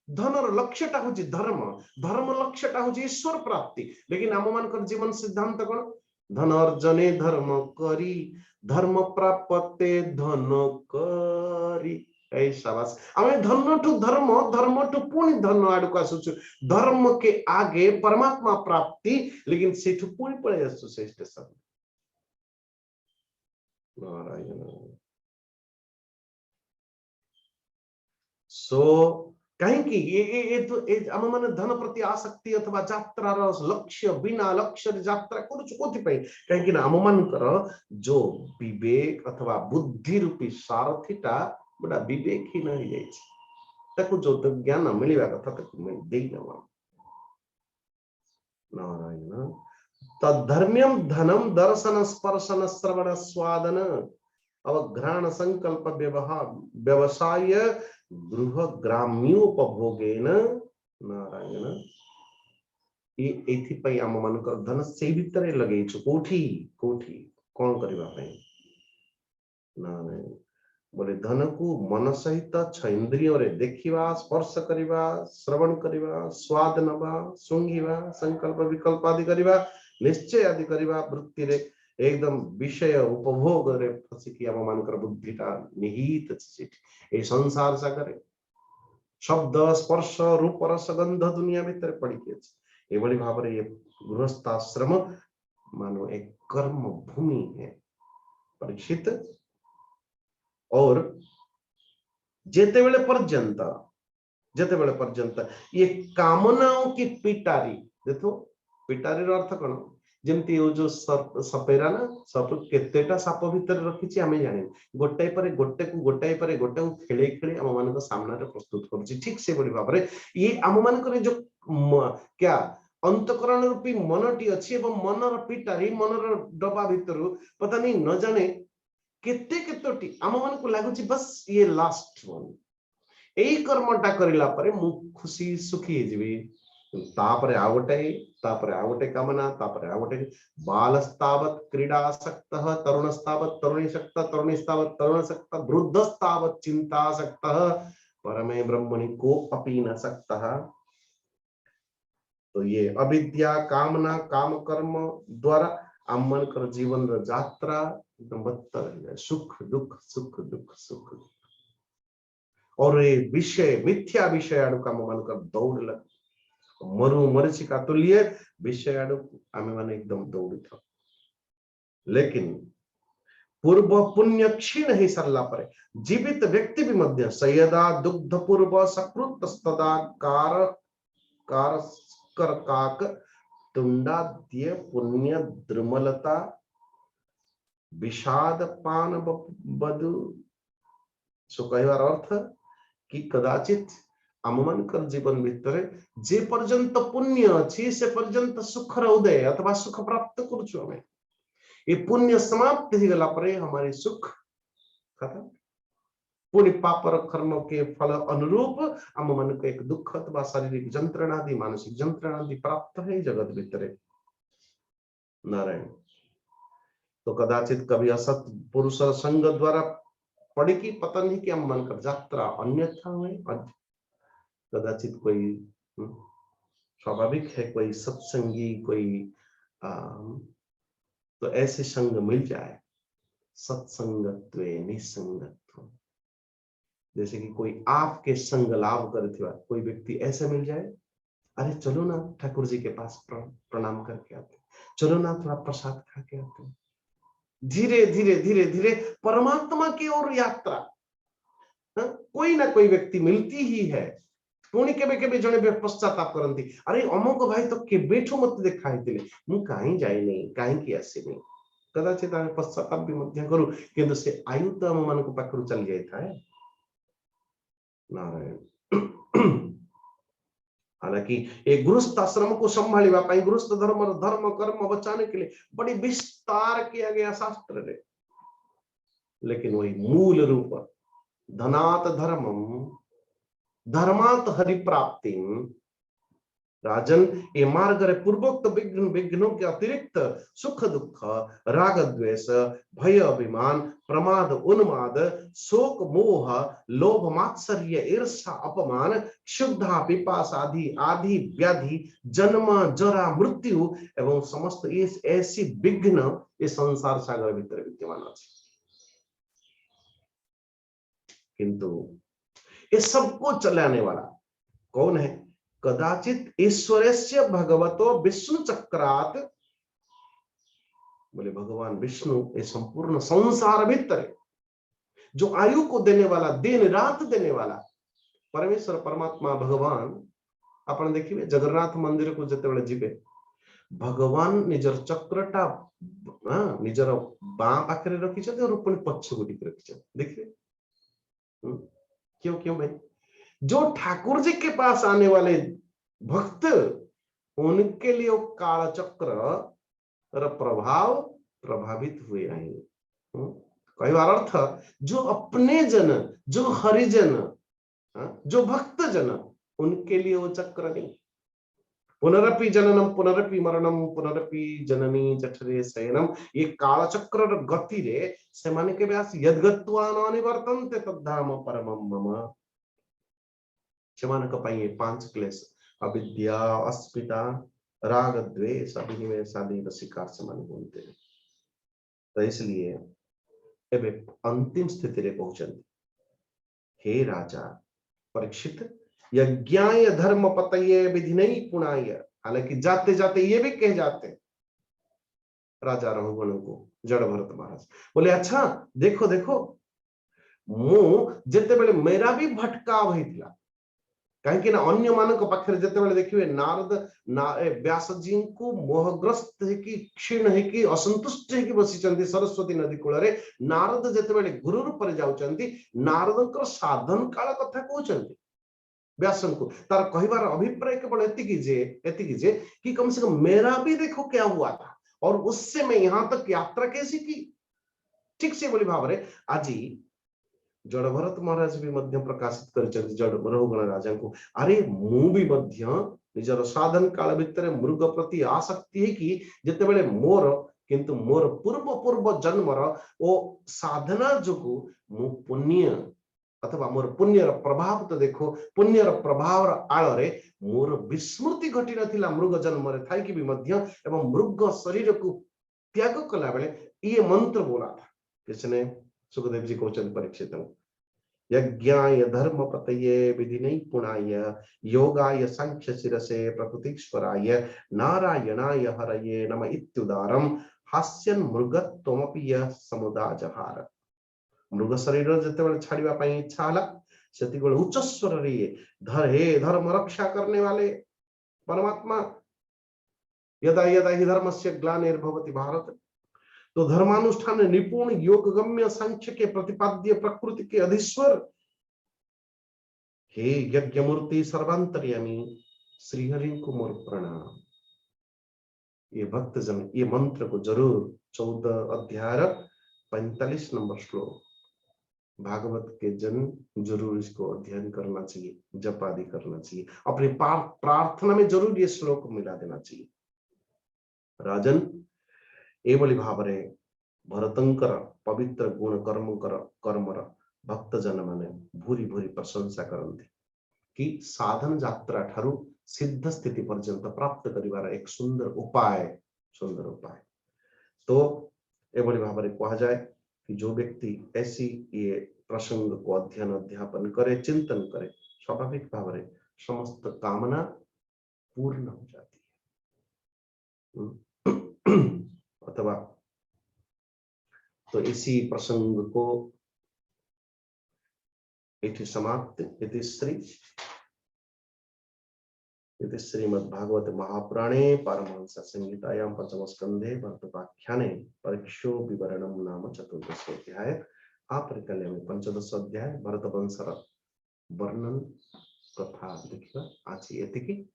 धन लक्ष्यटा हूँ धर्म धर्म लक्ष्यटा हूँ ईश्वर प्राप्ति। लेकिन आम मान जीवन सिद्धांत कौन धन अर्जने धर्म करी धर्म प्राप्ते धन करी शाबाश आम धन ठू धर्म ठू पुणी धन आड़ को आसुचु धर्म के आगे परमात्मा प्राप्ति लेकिन से पुणी पड़े आसु से स्टेशन नारायण। सो कहीं ये तो आम माने धन प्रति आसक्ति अथवा यात्रा लक्ष्य बिना लक्ष्य यात्रा कहीं आम मान जो विवेक अथवा बुद्धि रूपी सारथीटा बड़ा विवेकहीन हो जाइए ताको जो तो ज्ञान मिलवा कथा ताको मिल देई न नारायण तद्धर्म्यम धनम दर्शन स्पर्शन श्रवण स्वादन अवघ्राण संकल्प व्यवसाय गृह ग्राम्योपभोगेन नारायण ये एथि आम मान धन से भितर लगे कोठी कोठी कौन करने नारायण बोले धन को मन सहित इंद्रिय देखा स्पर्श करवा श्रवण करवा स्वाद नवा सुंघा संकल्प विकल्प आदि करवा निश्चय आदि करवा वृत्ति रे एकदम विषय उपभोग रे फसिकी आम मानकर बुद्धिटा निहित ए संसार सागर शब्द स्पर्श रूप रस गंध दुनिया भीतर पड़ी एभली भाव ये गृहस्थाश्रम मानो एक कर्म भूमि है परीक्षित और जेते बेले पर्यंत ये कामनाओं की पिटारी देखो पिटारी रो अर्थ कौन जमती जो सपेरा ना सप केतेटा साप भीतर रखी आम जाने गोटाए पर गोटे को गोटाए पर गोटे को खेले खेले आम मान सामना प्रस्तुत कर ठीक से बड़ी भाव ये आम मान जो क्या अंतकरण रूपी मनटी अच्छी मनर पिटारी मनर डबा भीतर पता नहीं न जाने केते केतोटी आम मान को लगुच बस ये लास्ट वन यही कर्मटा करला परे मु खुशी सुखी जीवी तापरे आ गोटे कामना तापरे आ गोटे बालस्तावत क्रीडासक्त तरुणस्तावत तरुणीशक्त तरुणीस्तावत तरुणसक्त वृद्धस्तावत चिंतासक्त परमे ब्रह्मणि को अपि न सकता। तो ये अविद्या कामना काम कर्म द्वारा आम मन कर जीवन रो यात्रा एकदम बदतर सुख दुख सुख दुख सुख और ये विषय मिथ्या विषय आड़ू का मन कर दौड़ लग मरु मरीचिका तुल्य विषय आड़ू आम मान एकदम दौड़ी था लेकिन पूर्व पुण्य क्षीण ही सरला परे जीवित व्यक्ति भी मध्य सयदा दुग्ध पूर्व सकृत तदा कार कार काक तुंडाद्य पुण्य द्रुमलता विषाद पान बधु सो कहवार अर्थ कि कदाचित आममान कर जीवन भितर जे पर्यंत पुण्य अच्छी से पर्यंत सुखर उदय अथवा सुख प्राप्त करुछु हमें ये पुण्य समाप्त ही गला परे हमारी सुख खत्म पुण्य पापर कर्म के फल अनुरूप आम मन को एक दुख अथवा शारीरिक जंत्रणा आदि मानसिक जंत्रणा आदि प्राप्त है जगत भितर नारायण। तो कदाचित कभी असत पुरुष संग द्वारा पड़ी की पता नहीं कि हम मन कर यात्रा अन्यथा हुए कदाचित कोई स्वाभाविक है कोई सत्संगी कोई तो ऐसे संग मिल जाए सत्संगत्व निसंगत्व जैसे कि कोई आपके संग लाभ करते कोई व्यक्ति ऐसे मिल जाए अरे चलो ना ठाकुर जी के पास प्रणाम करके आते चलो ना थोड़ा प्रसाद खा के आते धीरे धीरे धीरे धीरे परमात्मा की ओर यात्रा कोई ना कोई व्यक्ति मिलती ही है पुणी केबे केबे जने पश्चाताप करती अरे अमुक भाई तो केबेठू मत देखा मु कहीं जाई नहीं कहीं की आसी नहीं कदाचित आम पश्चाताप भी मध्य करू किंतु से आयु तो आम मान पाखु चली जाता है नारायण। हालांकि ये गृहस्थ आश्रम को संभालिबा पाई गृहस्थ धर्म धर्म कर्म बचाने के लिए बड़ी विस्तार किया गया शास्त्र रे लेकिन वही मूल रूप धनात धर्मम धर्मात हरि प्राप्ति राजन ये मार्ग रे पूर्वोक्त विघ्नों के अतिरिक्त सुख दुख राग द्वेष भय अभिमान प्रमाद उन्माद शोक मोह लोभ मात्सर्य ईर्षा अपमान क्षुब्धा पिपास आदि आदि व्याधि जन्म जरा मृत्यु एवं समस्त ये ऐसी विघ्न ये संसार सागर भीतर विद्यमान है किंतु ये सबको चलाने वाला कौन है कदाचित ईश्वरस्य भगवतो विष्णु चक्रात बोले भगवान विष्णु ये संपूर्ण संसार भीतर जो आयु को देने वाला दिन रात देने वाला परमेश्वर परमात्मा भगवान अपन देखिए जगन्नाथ मंदिर को जते बेले जीवे भगवान निजर चक्रटा निजर बाँ पाखरे रखी और पुणी पछ गुटी रखी देखिए क्यों क्यों भाई? जो ठाकुर जी के पास आने वाले भक्त, उनके लिए वो काल चक्र प्रभाव प्रभावित हुए आएंगे। कई बार अर्थ, जो अपने जन, जो हरिजन, जो भक्त जन, उनके लिए वो चक्र नहीं। पुनरपि जननम पुनरपि मरणम पुनरपि जननी जठरे शयनम, ये काल चक्र गति रे से माने के व्यास यद्गत्वा न निवर्तन्ते तद्धाम परमम मम। सेमानक पाइए पांच क्लेश, अविद्या, अस्मिता, राग, द्वेष, अभिनिवेश आदि शिकार से मन बोलते हैं। तो इसलिए एबे अंतिम स्थिति रे पहुंचन। हे राजा परीक्षित, यज्ञाय धर्म पतये विधिनई पुणाय, हालांकि जाते जाते ये भी कह जाते राजा रघुगण को, जड़ भरत महाराज बोले, अच्छा देखो देखो, मु जेते बेले मेरा भी भटकाव होइतिला, कहीं ना अन्य मानक पाखरे जेते बेले देखिबे नारद व्यास जी को मोहग्रस्त है कि क्षीण है कि असंतुष्ट है कि बसिचंती सरस्वती नदी कूल रे, नारद जेते बेले गुरु रूप रे जाउचंती, नारदकर साधन काल कथा कहउचंती व्यास को। तार कहबार अभिप्राय केवल एतिकी जे कि कम से कम मेरा भी देखो क्या हुआ था और उससे मैं यहां तक यात्रा कैसी की। ठीक से बोली भाव रे आज जड़ भरत महाराज भी मध्य प्रकाशित कर जड़ रघुगण राजा को, अरे मु भी मध्य निजर साधन काल भितर मृग प्रति आसक्ति है कि जिते बेले मोर किंतु मोर पूर्व पूर्व जन्मर ओ साधना जोगु मु पुण्य अथवा मोर पुण्यर प्रभाव तो देखो, पुण्यर प्रभाव आड़ रे मोर विस्मृति घटी नथिला मृग जन्म रे थाई कि भी मध्य, एवं मृग शरीर को त्याग कला बेले ये मंत्र बोला था किसने? सुखदेव जी कहते परीक्षित, यज्ञाय धर्म पतये विधिनई पुणाय, योगाय सांख्य शिरसे प्रकृतिश्वराय, नारायणाय हरये नम इत्युदारम, हास्यन मृगत्वमपि यः समुदाजहार। मृग शरीर जेतेबेले छाड़िबा पई इच्छा हला, सेतिबेले उच्च स्वर रे हे धर्म रक्षा करने वाले परमात्मा, यदा यदा हि धर्मस्य ग्लानिर्भवति भारत, तो धर्मानुष्ठान निपुण योग गम्य सांख्य के प्रतिपाद्य प्रकृति के अधीश्वर, हे यज्ञ मूर्ति सर्वांतर्यामी श्रीहरि को मोर प्रणाम। ये भक्त जन ये मंत्र को जरूर 14 अध्याय 45 नंबर श्लोक भागवत के जन जरूर इसको अध्ययन करना चाहिए, जप आदि करना चाहिए, अपनी प्रार्थना में जरूर ये श्लोक मिला देना चाहिए। राजन एवली भाव रे भरतंकर पवित्र गुण कर्मर भक्त जन माने भूरी भूरी प्रशंसा करते कि साधन यात्रा ठारू सिद्ध स्थिति पर्यंत प्राप्त करिवार एक सुंदर उपाय तो एवली भाव रे कहा जाए कि जो व्यक्ति ऐसी ये प्रसंग को अध्ययन अध्यापन करे, चिंतन करे, स्वाभाविक भाव रे समस्त कामना पूर्ण हो जाती है। अथवा तो इसी प्रसंग को इति समाप्त। इति श्रीमद्भागवते महापुराणे पारमहंस संहितायां पंचम स्कंधे भरतोपाख्याने परीक्षो विवरणम नाम चतुर्दशोऽध्याय। आपरिकल्य में 15 अध्याय भरत वंशर वर्णन कथा देखिबा। आज एतिकी।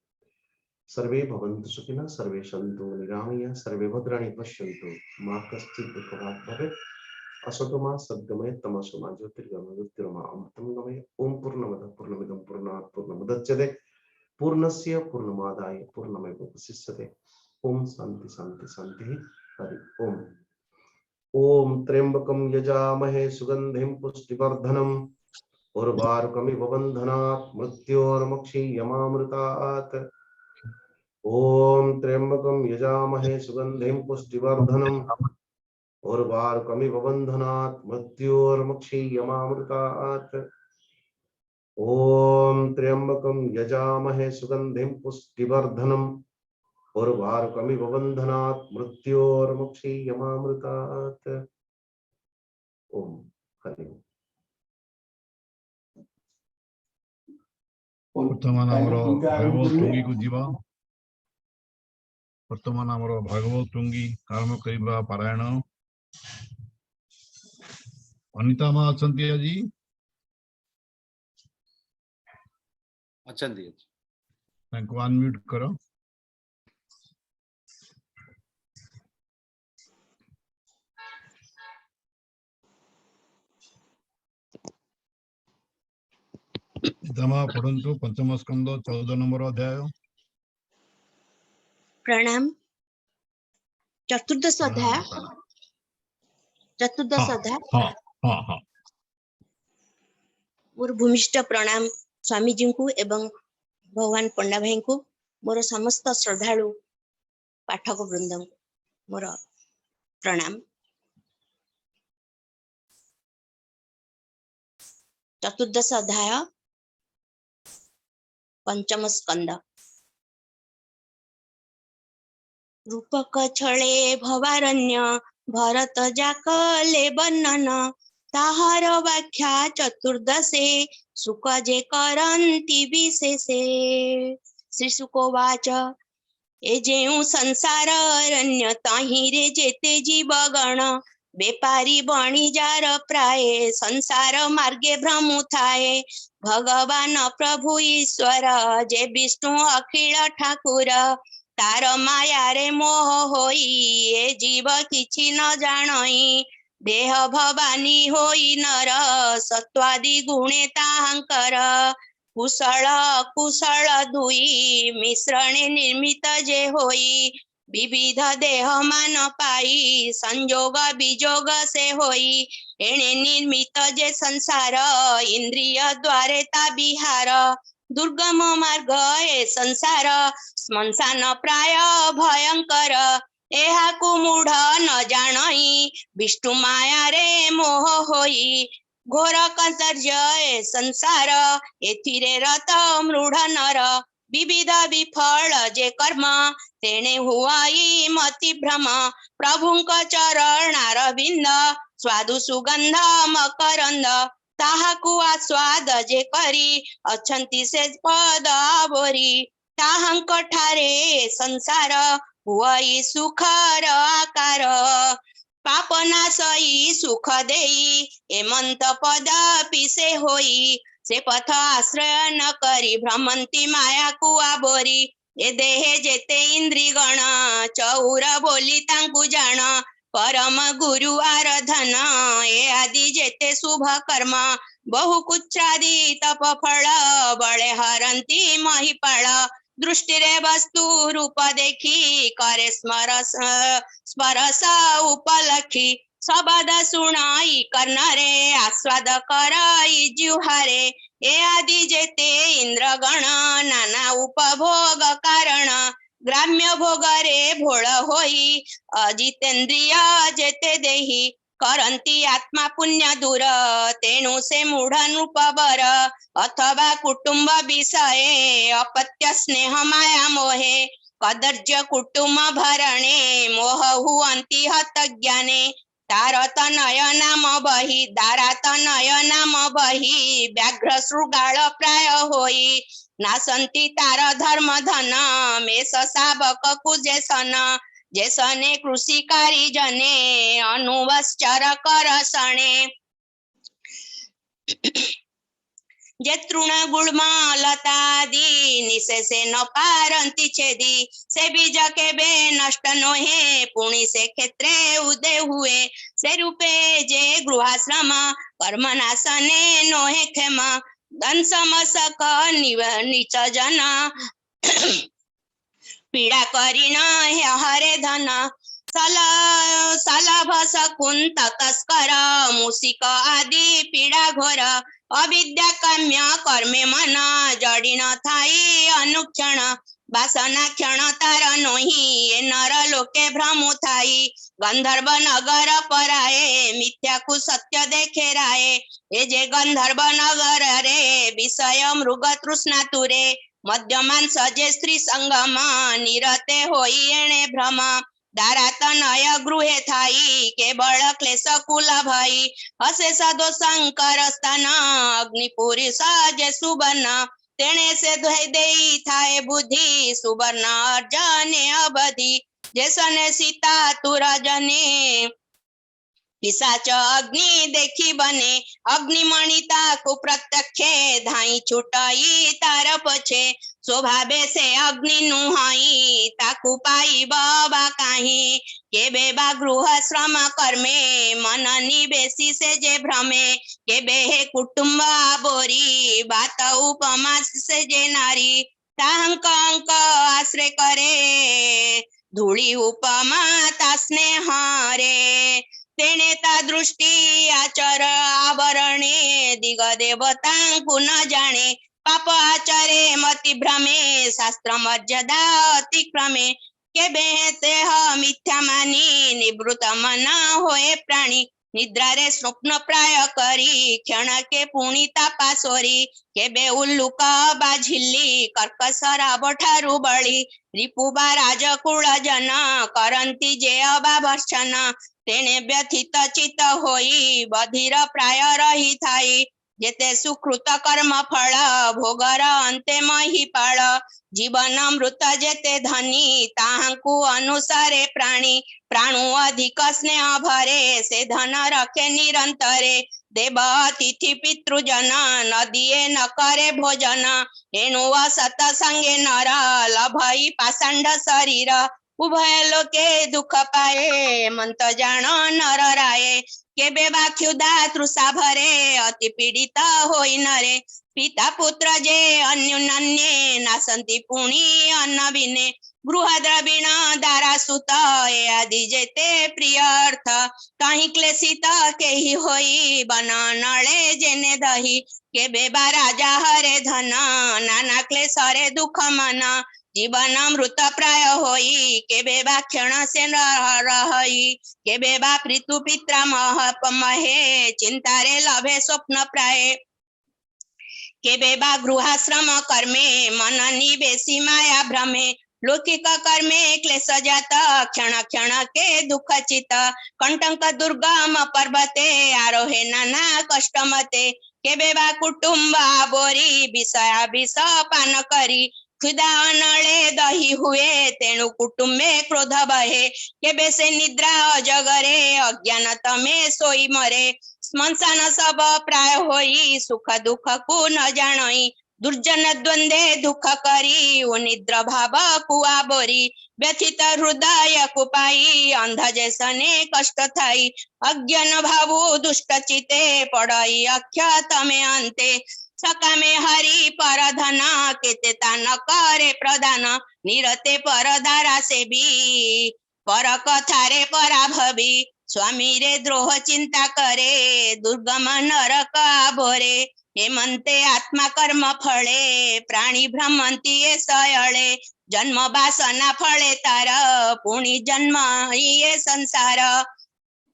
सर्वे भवन्तु सुखिनः, सर्वे सन्तु निरामया, सर्वे भद्राणि पश्यन्तु मा कश्चित् दुःखभाग् भवेत्। असतो मा सद्गमय तमसो मा ज्योतिर्गमय मृत्युर्मा अमृतं गमय। ओम पूर्णमदः पूर्णमिदं पूर्णात् पूर्णमुदच्यते पूर्णस्य पूर्णमादाय पूर्णमेवावशिष्यते। ओम शांति शांति शांति। हरि ओम। ओम त्र्यंबकं यजामहे सुगंधिं पुष्टिवर्धनम् उर्वारुकमिव बन्धनात् मृत्योर्मुक्षीयमामृतात्। ओम त्र्यंबकं यजामहे सुगंधिं पुष्टिवर्धनम् उर्वारुकमिव बन्धनात् मृत्योर्मुक्षीयमामृतात्। ओम त्र्यंबकं यजामहे सुगंधिं पुष्टिवर्धनम् उर्वारुकमिव बन्धनात् मृत्योर्मुक्षीयमामृतात्। ओम हरि ओम। ବର୍ତ୍ତମାନ ଆମର ଭାଗବତ ଟୁଙ୍ଗିକୁ ଯିବା। ବର୍ତ୍ତମାନ ଆମର ଭାଗବତ ଟୁଙ୍ଗି ଆରମ୍ଭ କରିବା ପାରାୟଣ। ଅନିତା ମା ଅଛନ୍ତି ଆଜି? अच्छा दी ତାଙ୍କୁ ଅନମ୍ୟୁଟ କର। ପିତାମହ ପଢନ୍ତୁ ପଞ୍ଚମ ସ୍କନ୍ଧ 14 ନମ୍ବର ଅଧ୍ୟାୟ। प्रणाम। चतुर्दश अध्याय प्रणाम। चतुर्दश अध्याय हाँ हाँ हाँ मोर भूमिष्ठ प्रणाम स्वामी जी को एवं भगवान पंडा भाई को मोर समस्त श्रद्धालु पाठक वृंद मोर प्रणाम। चतुर्दश अध्याय पंचम स्कंद। रूपक छले भवारण्य भरत जाकले वर्णन ताहार व्याख्या चतुर्दशे सुख जे करन्ति विशेषे। श्री सुकोवाच ए जेउ संसार अरण्य ताहिरे जेते जीवगण बेपारी बणिजार प्राय संसार मार्गे भ्रमु थाए। भगवान प्रभु ईश्वर जे विष्णु अखिल ठाकुर तार माया रे मोह होई ए जीव किछि न जानई। देह भवानी होई नर सत्वादि गुणे ताहांकर कुशल कुशल दुई मिश्रणे निर्मित जे होई। विविध देह मान पाई संजोग विजोग से होई। एणे निर्मित जे संसार इंद्रिय द्वारे ता विहार। दुर्गम मार्ग ए संसार श्मशान प्राय भयंकर एहाकु मूढ़ न जानई विष्णु माया रे मोह होई। घोर कर्तव्य ए संसार एथिरे रत मृढ़ नर विविध विफल जे कर्म तेणे हुआई मति भ्रम। प्रभुंक चरणारविंद स्वादु सुगंध मकरंद ताहाकु आस्वाद जे करी अछंती से पद आवरी। ताहांक ठारे संसार हुआई सुखर आकार पापनाशई सुख देई एमंत पद पिसे होई। से पथ आश्रय न करी भ्रमंती माया को आबोरी। ए देहे जेते इंद्री गण चौर बोली तांकु जान परम गुरु आराधन ए आदि जेते शुभ कर्म बहु कुच्छादि तप फल बळे हरंती महिपाल। दृष्टि रे वस्तु रूप देखी करे स्मरस उपलखी शब्द सुनाई कर्ण रे आस्वाद कराई जिह्वारे। ए आदि जेते इंद्रगण नाना उपभोग कारण ग्राम्य भोग रे भोळ होई। अजितेंद्रिय जेते देही करंती आत्मा पुण्य दूर तेणु से मूढ़ नृपवर अथवा कुटुंब विषये अपत्य स्नेह माया मोहे कदर्य कुटुंब भरणे मोह हुअंती हत ज्ञाने। तारत नय नाम बही दारात नय नाम बही व्याघ्र शृगाल प्राय होई। नासंती तार धर्म धन मेष शावक कुजेसन जेसने कृषिकारी जने अनुवश्चर करसणे। जे तृण गुल्म लतादि निशेषे न पारंती छेदी से बीज केबे नष्ट नोहे पुणी से क्षेत्रे उदय हुए। से रूपे जे गृहाश्रम कर्म नाशने नोहे क्षेम दंश मशक नीच जन पीड़ा करिन हरे धन। सलभ शकुंत तस्कर मूषिक आदि पीड़ा घोर अविद्या काम्य कर्मे मन जड़ी न थाई अनुक्षण वासना क्षण तार नोही ए नर लोके भ्रमु थाई। गंधर्व नगर पराए मिथ्या को सत्य देखे राए। ए जे गंधर्व नगर रे विषय मृग तृष्णा तुरे मध्य मांस जे स्त्री संगम निरते होई एणे भ्रम। दारात नय गृहे थाई केवल क्लेश कुल भई अशेष दोषंकर स्थान अग्निपुरी जे सुवर्ण तेणे से देई थाए बुद्धि सुवर्ण अर्जने अवधि। जैसने सीता तुरजने पिशाच अग्नि देखी बने अग्निमणि ताकू प्रत्यक्षे धाई छुटाई तार पछे स्वभावे से अग्नि नुहाई ताकू पाई बाबा काही केबे बा गृह श्रम कर्मे मन निवेशी से जे भ्रमे केबे हे कुटुंब आबोरी बात उपमा से जे नारी ताहंक अंक आश्रय करे धूळी उपमा ता स्नेह रे तेने ता दृष्टि आचर आवरणे दिग देवतांकु न जाने पाप आचरे मति भ्रमे शास्त्र मर्यादा अतिक्रमे केबे तेह मिथ्या मानी निवृत्त मन होए प्राणी निद्रा रे स्वप्न प्राय करी क्षण के पुणी तापा सोरी केबे उल्लुक बाझिल्ली कर्कश राब ठारू बळी रिपुबा राजकुल जन करंती जे अबा भर्षण तेने व्यथित चित होई बधिर प्राय रही थाई जेते सुकृत कर्म फल भोगर अंते महिपाल जीवन मृत जेते धनी ताहांकु अनुसारे प्राणी प्राणु अधिक स्नेह भरे से धन रखे निरंतरे देव अतिथि पितृजन न दिए न करे भोजन एनु सत संगे नर लभई पाषांड शरीर उभय लोके दुख पाए मंत जान नर राये केबे बा क्षुधा तृषा भरे अति पीड़ित होई नरे पिता पुत्र जे अन्योन्ये नासंती पुणी अन्न बिने गृह द्रविण दारा सुत ए आदि जेते प्रिय अर्थ कहीं क्लेशित केही होई बन नळे जेने दही केबे बा राजा हरे धन नाना क्लेश रे दुख मन जीवन मृत प्राय होई केबे बा क्षण से रही केबे बा प्रीतु पित्रा महे चिंता रे लभे स्वप्न प्राय केबे बा गृहाश्रम कर्मे मन निवेशी माया भ्रमे लौकिक कर्मे क्लेश जात क्षण क्षण के दुख चित कंटक दुर्गम पर्वते आरोहे नाना कष्ट मते केबे बा कुटुंब बोरी विषया विष पान करी क्षुधा अनळे दही हुए तेणु कुटुंबे क्रोध बहे केबे से निद्रा अजगरे अज्ञान तमे सोई मरे स्मशान सब प्राय होई सुख दुख को न जानई दुर्जन द्वंद्वे दुख करी निद्र भाव कुआ बोरी व्यथित हृदय कुपाई अंध जैसने कष्ट थाई अज्ञान भावु दुष्ट चिते पड़ई अक्षत में अंते सकामे हरि पर धन केते तान करे प्रदान निरते पर धारा से भी पर कथारे पराभवी स्वामी रे द्रोह चिंता करे दुर्गम नरक आभोरे हेमंते आत्मा कर्म फळे प्राणी भ्रमंती ये सयळे जन्म वासना फळे तार पुणी जन्म ये संसार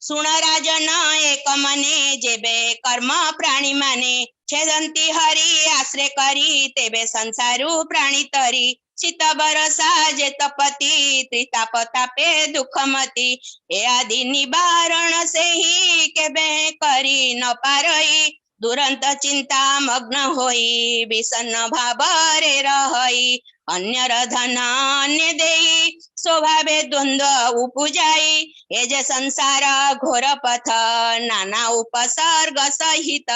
सुण राजन एक मने जेबे कर्म प्राणी माने छेदंती हरि आश्रय करी तेबे संसारू प्राणी तरी शीत बरसा जे तपति त्रिताप तापे दुखमती ए आदि निवारण से ही केबे करी न पारई दुरंत चिंता मग्न होई विषन्न भाव रे रही अन्यर धन अन्य देई स्वभावे द्वंद्व उपजाई ए जे संसार घोर पथ नाना उपसर्ग सहित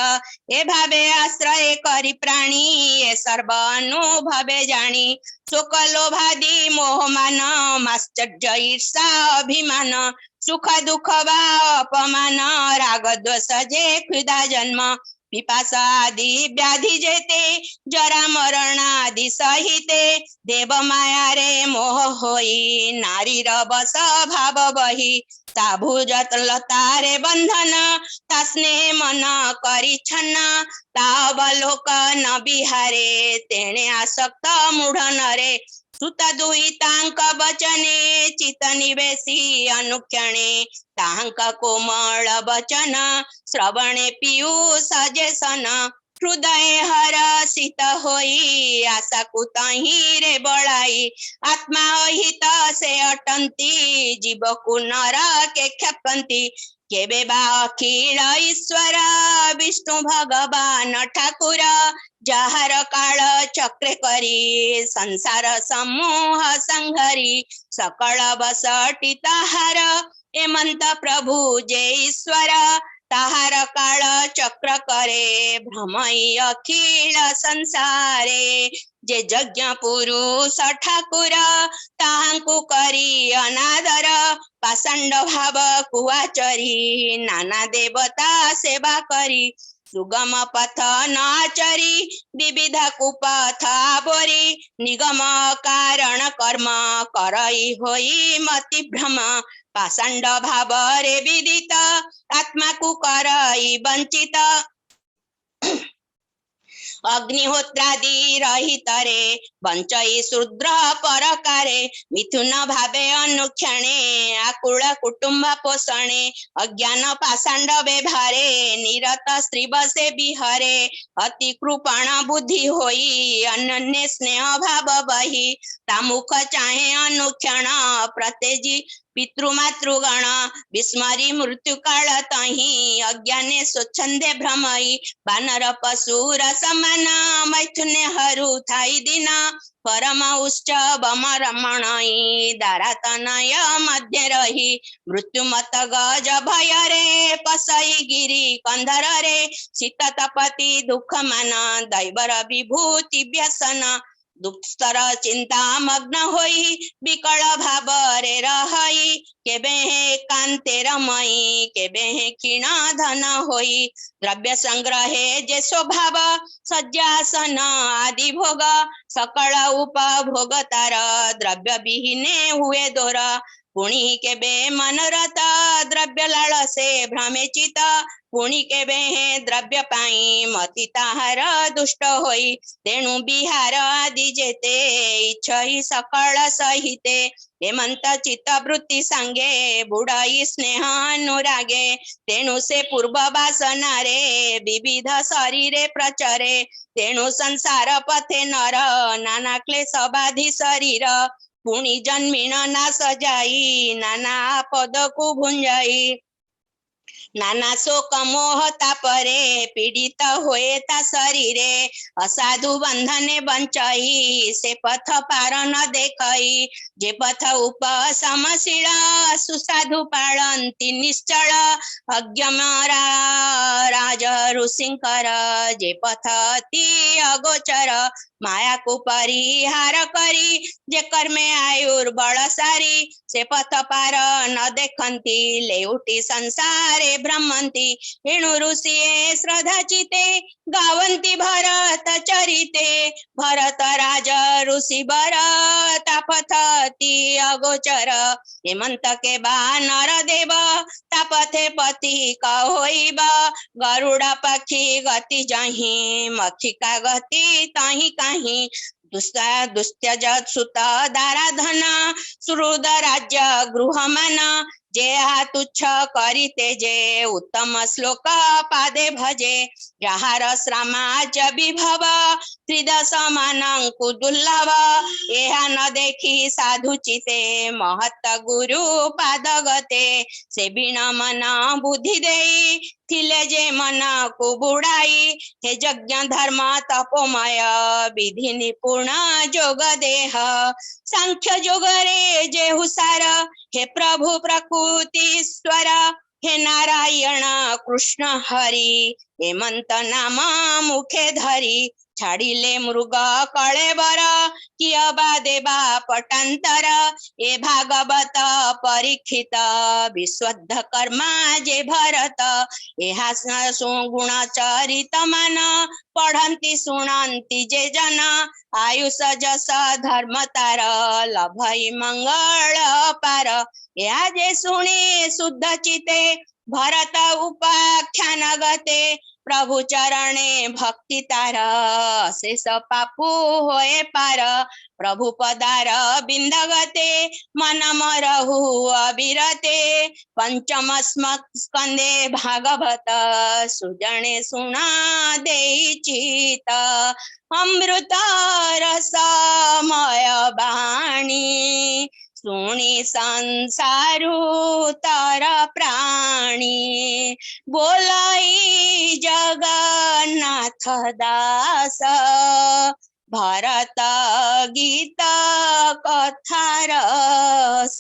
ए भावे आश्रय करी प्राणी ए सर्व अनुभवे जानी शोक लोभादि मोहमान माश्चर्य ईर्षा अभिमान सुख दुख वा अपमान राग द्वेष जे क्षुधा जन्म पिपासा आदि व्याधि जेते जरा मरण आदि सहिते देव माया रे मोह होई नारी रबस भाव बही ता भुजत लतारे बंधन ता स्नेह मन करी छन्न ता अवलोक न बिहारे तेणे आसक्त मूढ़ नरे सुत दुहितांक वचने चित निवेशी अनुक्षणे तांक कोमल वचन श्रवणे पीयूष जेसन हृदय हरषित होई आशा कुतही रे बड़ाई आत्मा अहित से अटंती जीव को नर के क्षपंती केबे बा अखिल ईश्वर विष्णु भगवान ठाकुर जहार काल चक्र करी संसार समूह संघरी सकल बसटी ताहार हेमंत प्रभु जे ईश्वर ताहार काल चक्र करे भ्रमई अखिल संसारे जे यज्ञ पुरुष ठाकुर ताहांकु करी अनादर पाषंड भाव कुआचरी नाना देवता सेवा करी सुगम पथ नाचरी विविध कुपथ बोरी निगम कारण कर्म करई होई मति भ्रम पाषंड भाव रे विदित आत्मा को करई वंचित अग्निहोत्रादि रहित रे वंचई शूद्र परकारे मिथुन भावे अनुक्षणे आकुल कुटुंब पोषणे अज्ञान पाषांड व्यवहारे निरत स्त्री बसे विहरे अति कृपण बुद्धि होई अनन्य स्नेह भाव बही तामुख चाहे अनुक्षण प्रतेजी पितृमातृगण विस्मरी मृत्यु काल तही अज्ञाने स्वच्छंदे भ्रमई बानर पशुर समान मैथुने हरु थाई दिन परम उच्च रमणई दारातनय मध्य रही मृत्यु मत गज भय रे पसई गिरी कंधर रे शीत तपति दुख मन दैवर विभूति व्यसन दुस्तर चिंता मग्न होई विकल भाव रे रहई केबे हे कांते रमई केबे हे क्षीण धन होई द्रव्य संग्रहे जे स्वभाव सज्जासन आदि भोग सकल उपभोग तार द्रव्य विहीने हुए दोर पुणी केबे मनरत द्रव्य लालसे भ्रमे चित पुणी केबे हे द्रव्य पाई मति ताहार दुष्ट होई तेणु विहार आदि जेते इच्छई सकल सहिते हेमंत चित्त वृत्ति संगे बुढ़ई स्नेह अनुरागे तेणु से पूर्व वासना रे विविध शरीरे प्रचरे तेणु संसार पथे नर नाना क्लेश बाधि शरीर पुणी जन्मिन ना सजाई नाना पद को भुंजाई नाना शोक मोह तापरे पीड़ित होए ता शरीरे असाधु बंधने बंचई से पथ पार न देखई जे पथ उपशमशील सुसाधु पालंती निश्चल अज्ञम राज ऋषिंकर जे पथ अति अगोचर माया को परिहार करी जे कर्मे आयुर बल सारी से पथ पार न देखंती लेउटी संसारे भ्रमंती हेणु ऋषिये श्रद्धा चिते गावंती भरत चरिते भरत राज ऋषि भरत पथति अगोचर हेमंत के बानर देव तापथे पति कहोइब गरुड़ पक्षी गति जही मक्षिका गति तही कहीं दुस्त्यज सुत दारा धन सुहृद राज्य गृह मन जे तुच्छ करिते जे उत्तम श्लोक पादे भजे जहार श्रमाज विभव त्रिदश मानंकु दुर्लभ एहा न देखी साधु चिते महत गुरु पाद गते से बिन मन बुद्धि देई थिले जे मन को बुड़ाई हे यज्ञ धर्म तपोमय विधि निपुण जोग देह सांख्य जोग रे जे हुसार हे प्रभु प्रकृतीश्वर हे नारायण कृष्ण हरि हेमंत नाम मुखे धरी छाड़िले मृग कलेबर किय बा देवा पटांतर ए भागवत परीक्षित विश्वद्ध कर्मा जे भरत एहा सुगुण चरित मान पढ़ंती सुनंती जे जन आयुष जस धर्म तार लभई मंगल पार या जे सुने शुद्ध चिते भरत उपाख्यान गते प्रभु चरणे भक्ति तार शेष पापु होए पार प्रभु पदार बिंदगते मन मरहु अविरते पंचम स्कंदे भागवत सुजने सुना देई चित अमृत रसमय वाणी सुनी संसारु तर प्राणी बोलाई जगन्नाथ दास भरत गीत कथा रस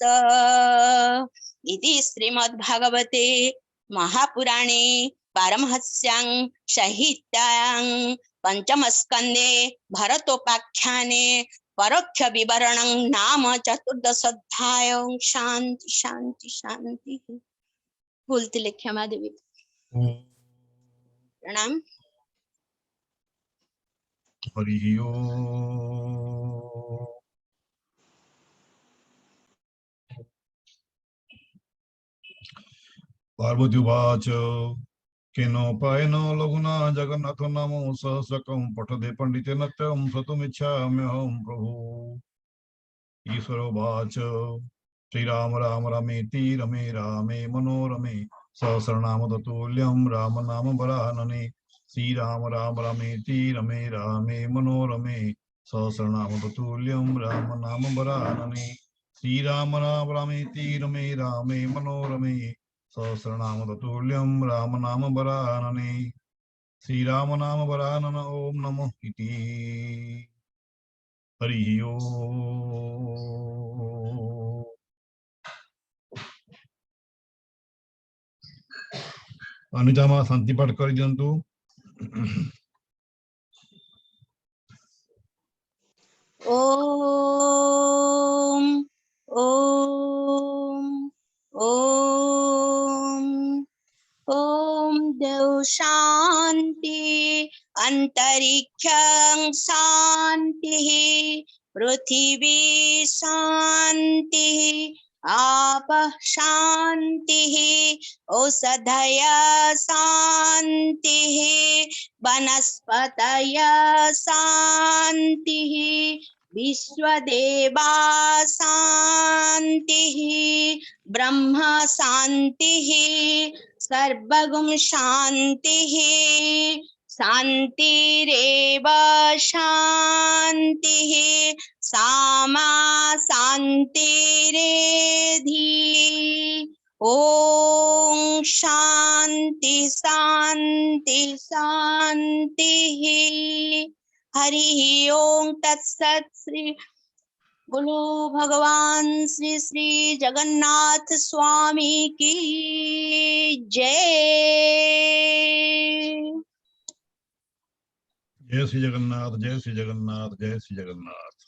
इति श्रीमद्भागवते महापुराणे पारमहंस्यां संहितायां पंचमस्कंदे भरतोपाख्याने परोक्ष विवरणं नाम चतुर्दशोऽध्याय। शांति शांति शांति। भूलती क्षमा देवी। प्रणाम। हरि ओम। पार्वती उवाच केनोपायेन लघुना जगन्नाथो नामो सहस्रकं पठते पंडितेन तं श्रोतुमिच्छाम्यहं प्रभु। ईश्वर उवाच श्रीराम राम रामेति रमे रामे मनोरमे सहस्रनाम तत्तुल्यं राम नाम वरानने। श्रीराम राम रामेति रमे रामे मनोरमे सहस्रनाम तत्तुल्यं राम नाम वरानने। श्रीराम राम रामेति रमे रामे मनोरमे सहस्रनाम तत्तुल्यं राम नाम वरानने। श्रीराम नाम वरानन ओम नमो इति। हरि ओम। अनुजा मां शांति पाठ कर दियंतु। ओम ओम ओम ओम देव शांति अंतरिक्षं शांति पृथिवी शांति आपः शांति औषधय शांति वनस्पतय शांति विश्वदेवा शांति ब्रह्म शांति सर्वगुण शांति शांतिरेव शांति सामा शांतिरेधि। ओम शांति शांति शांति। हरि ओम तत्सत्। श्री बोलो भगवान श्री श्री जगन्नाथ स्वामी की जय। जय श्री जगन्नाथ, जय श्री जगन्नाथ, जय श्री जगन्नाथ।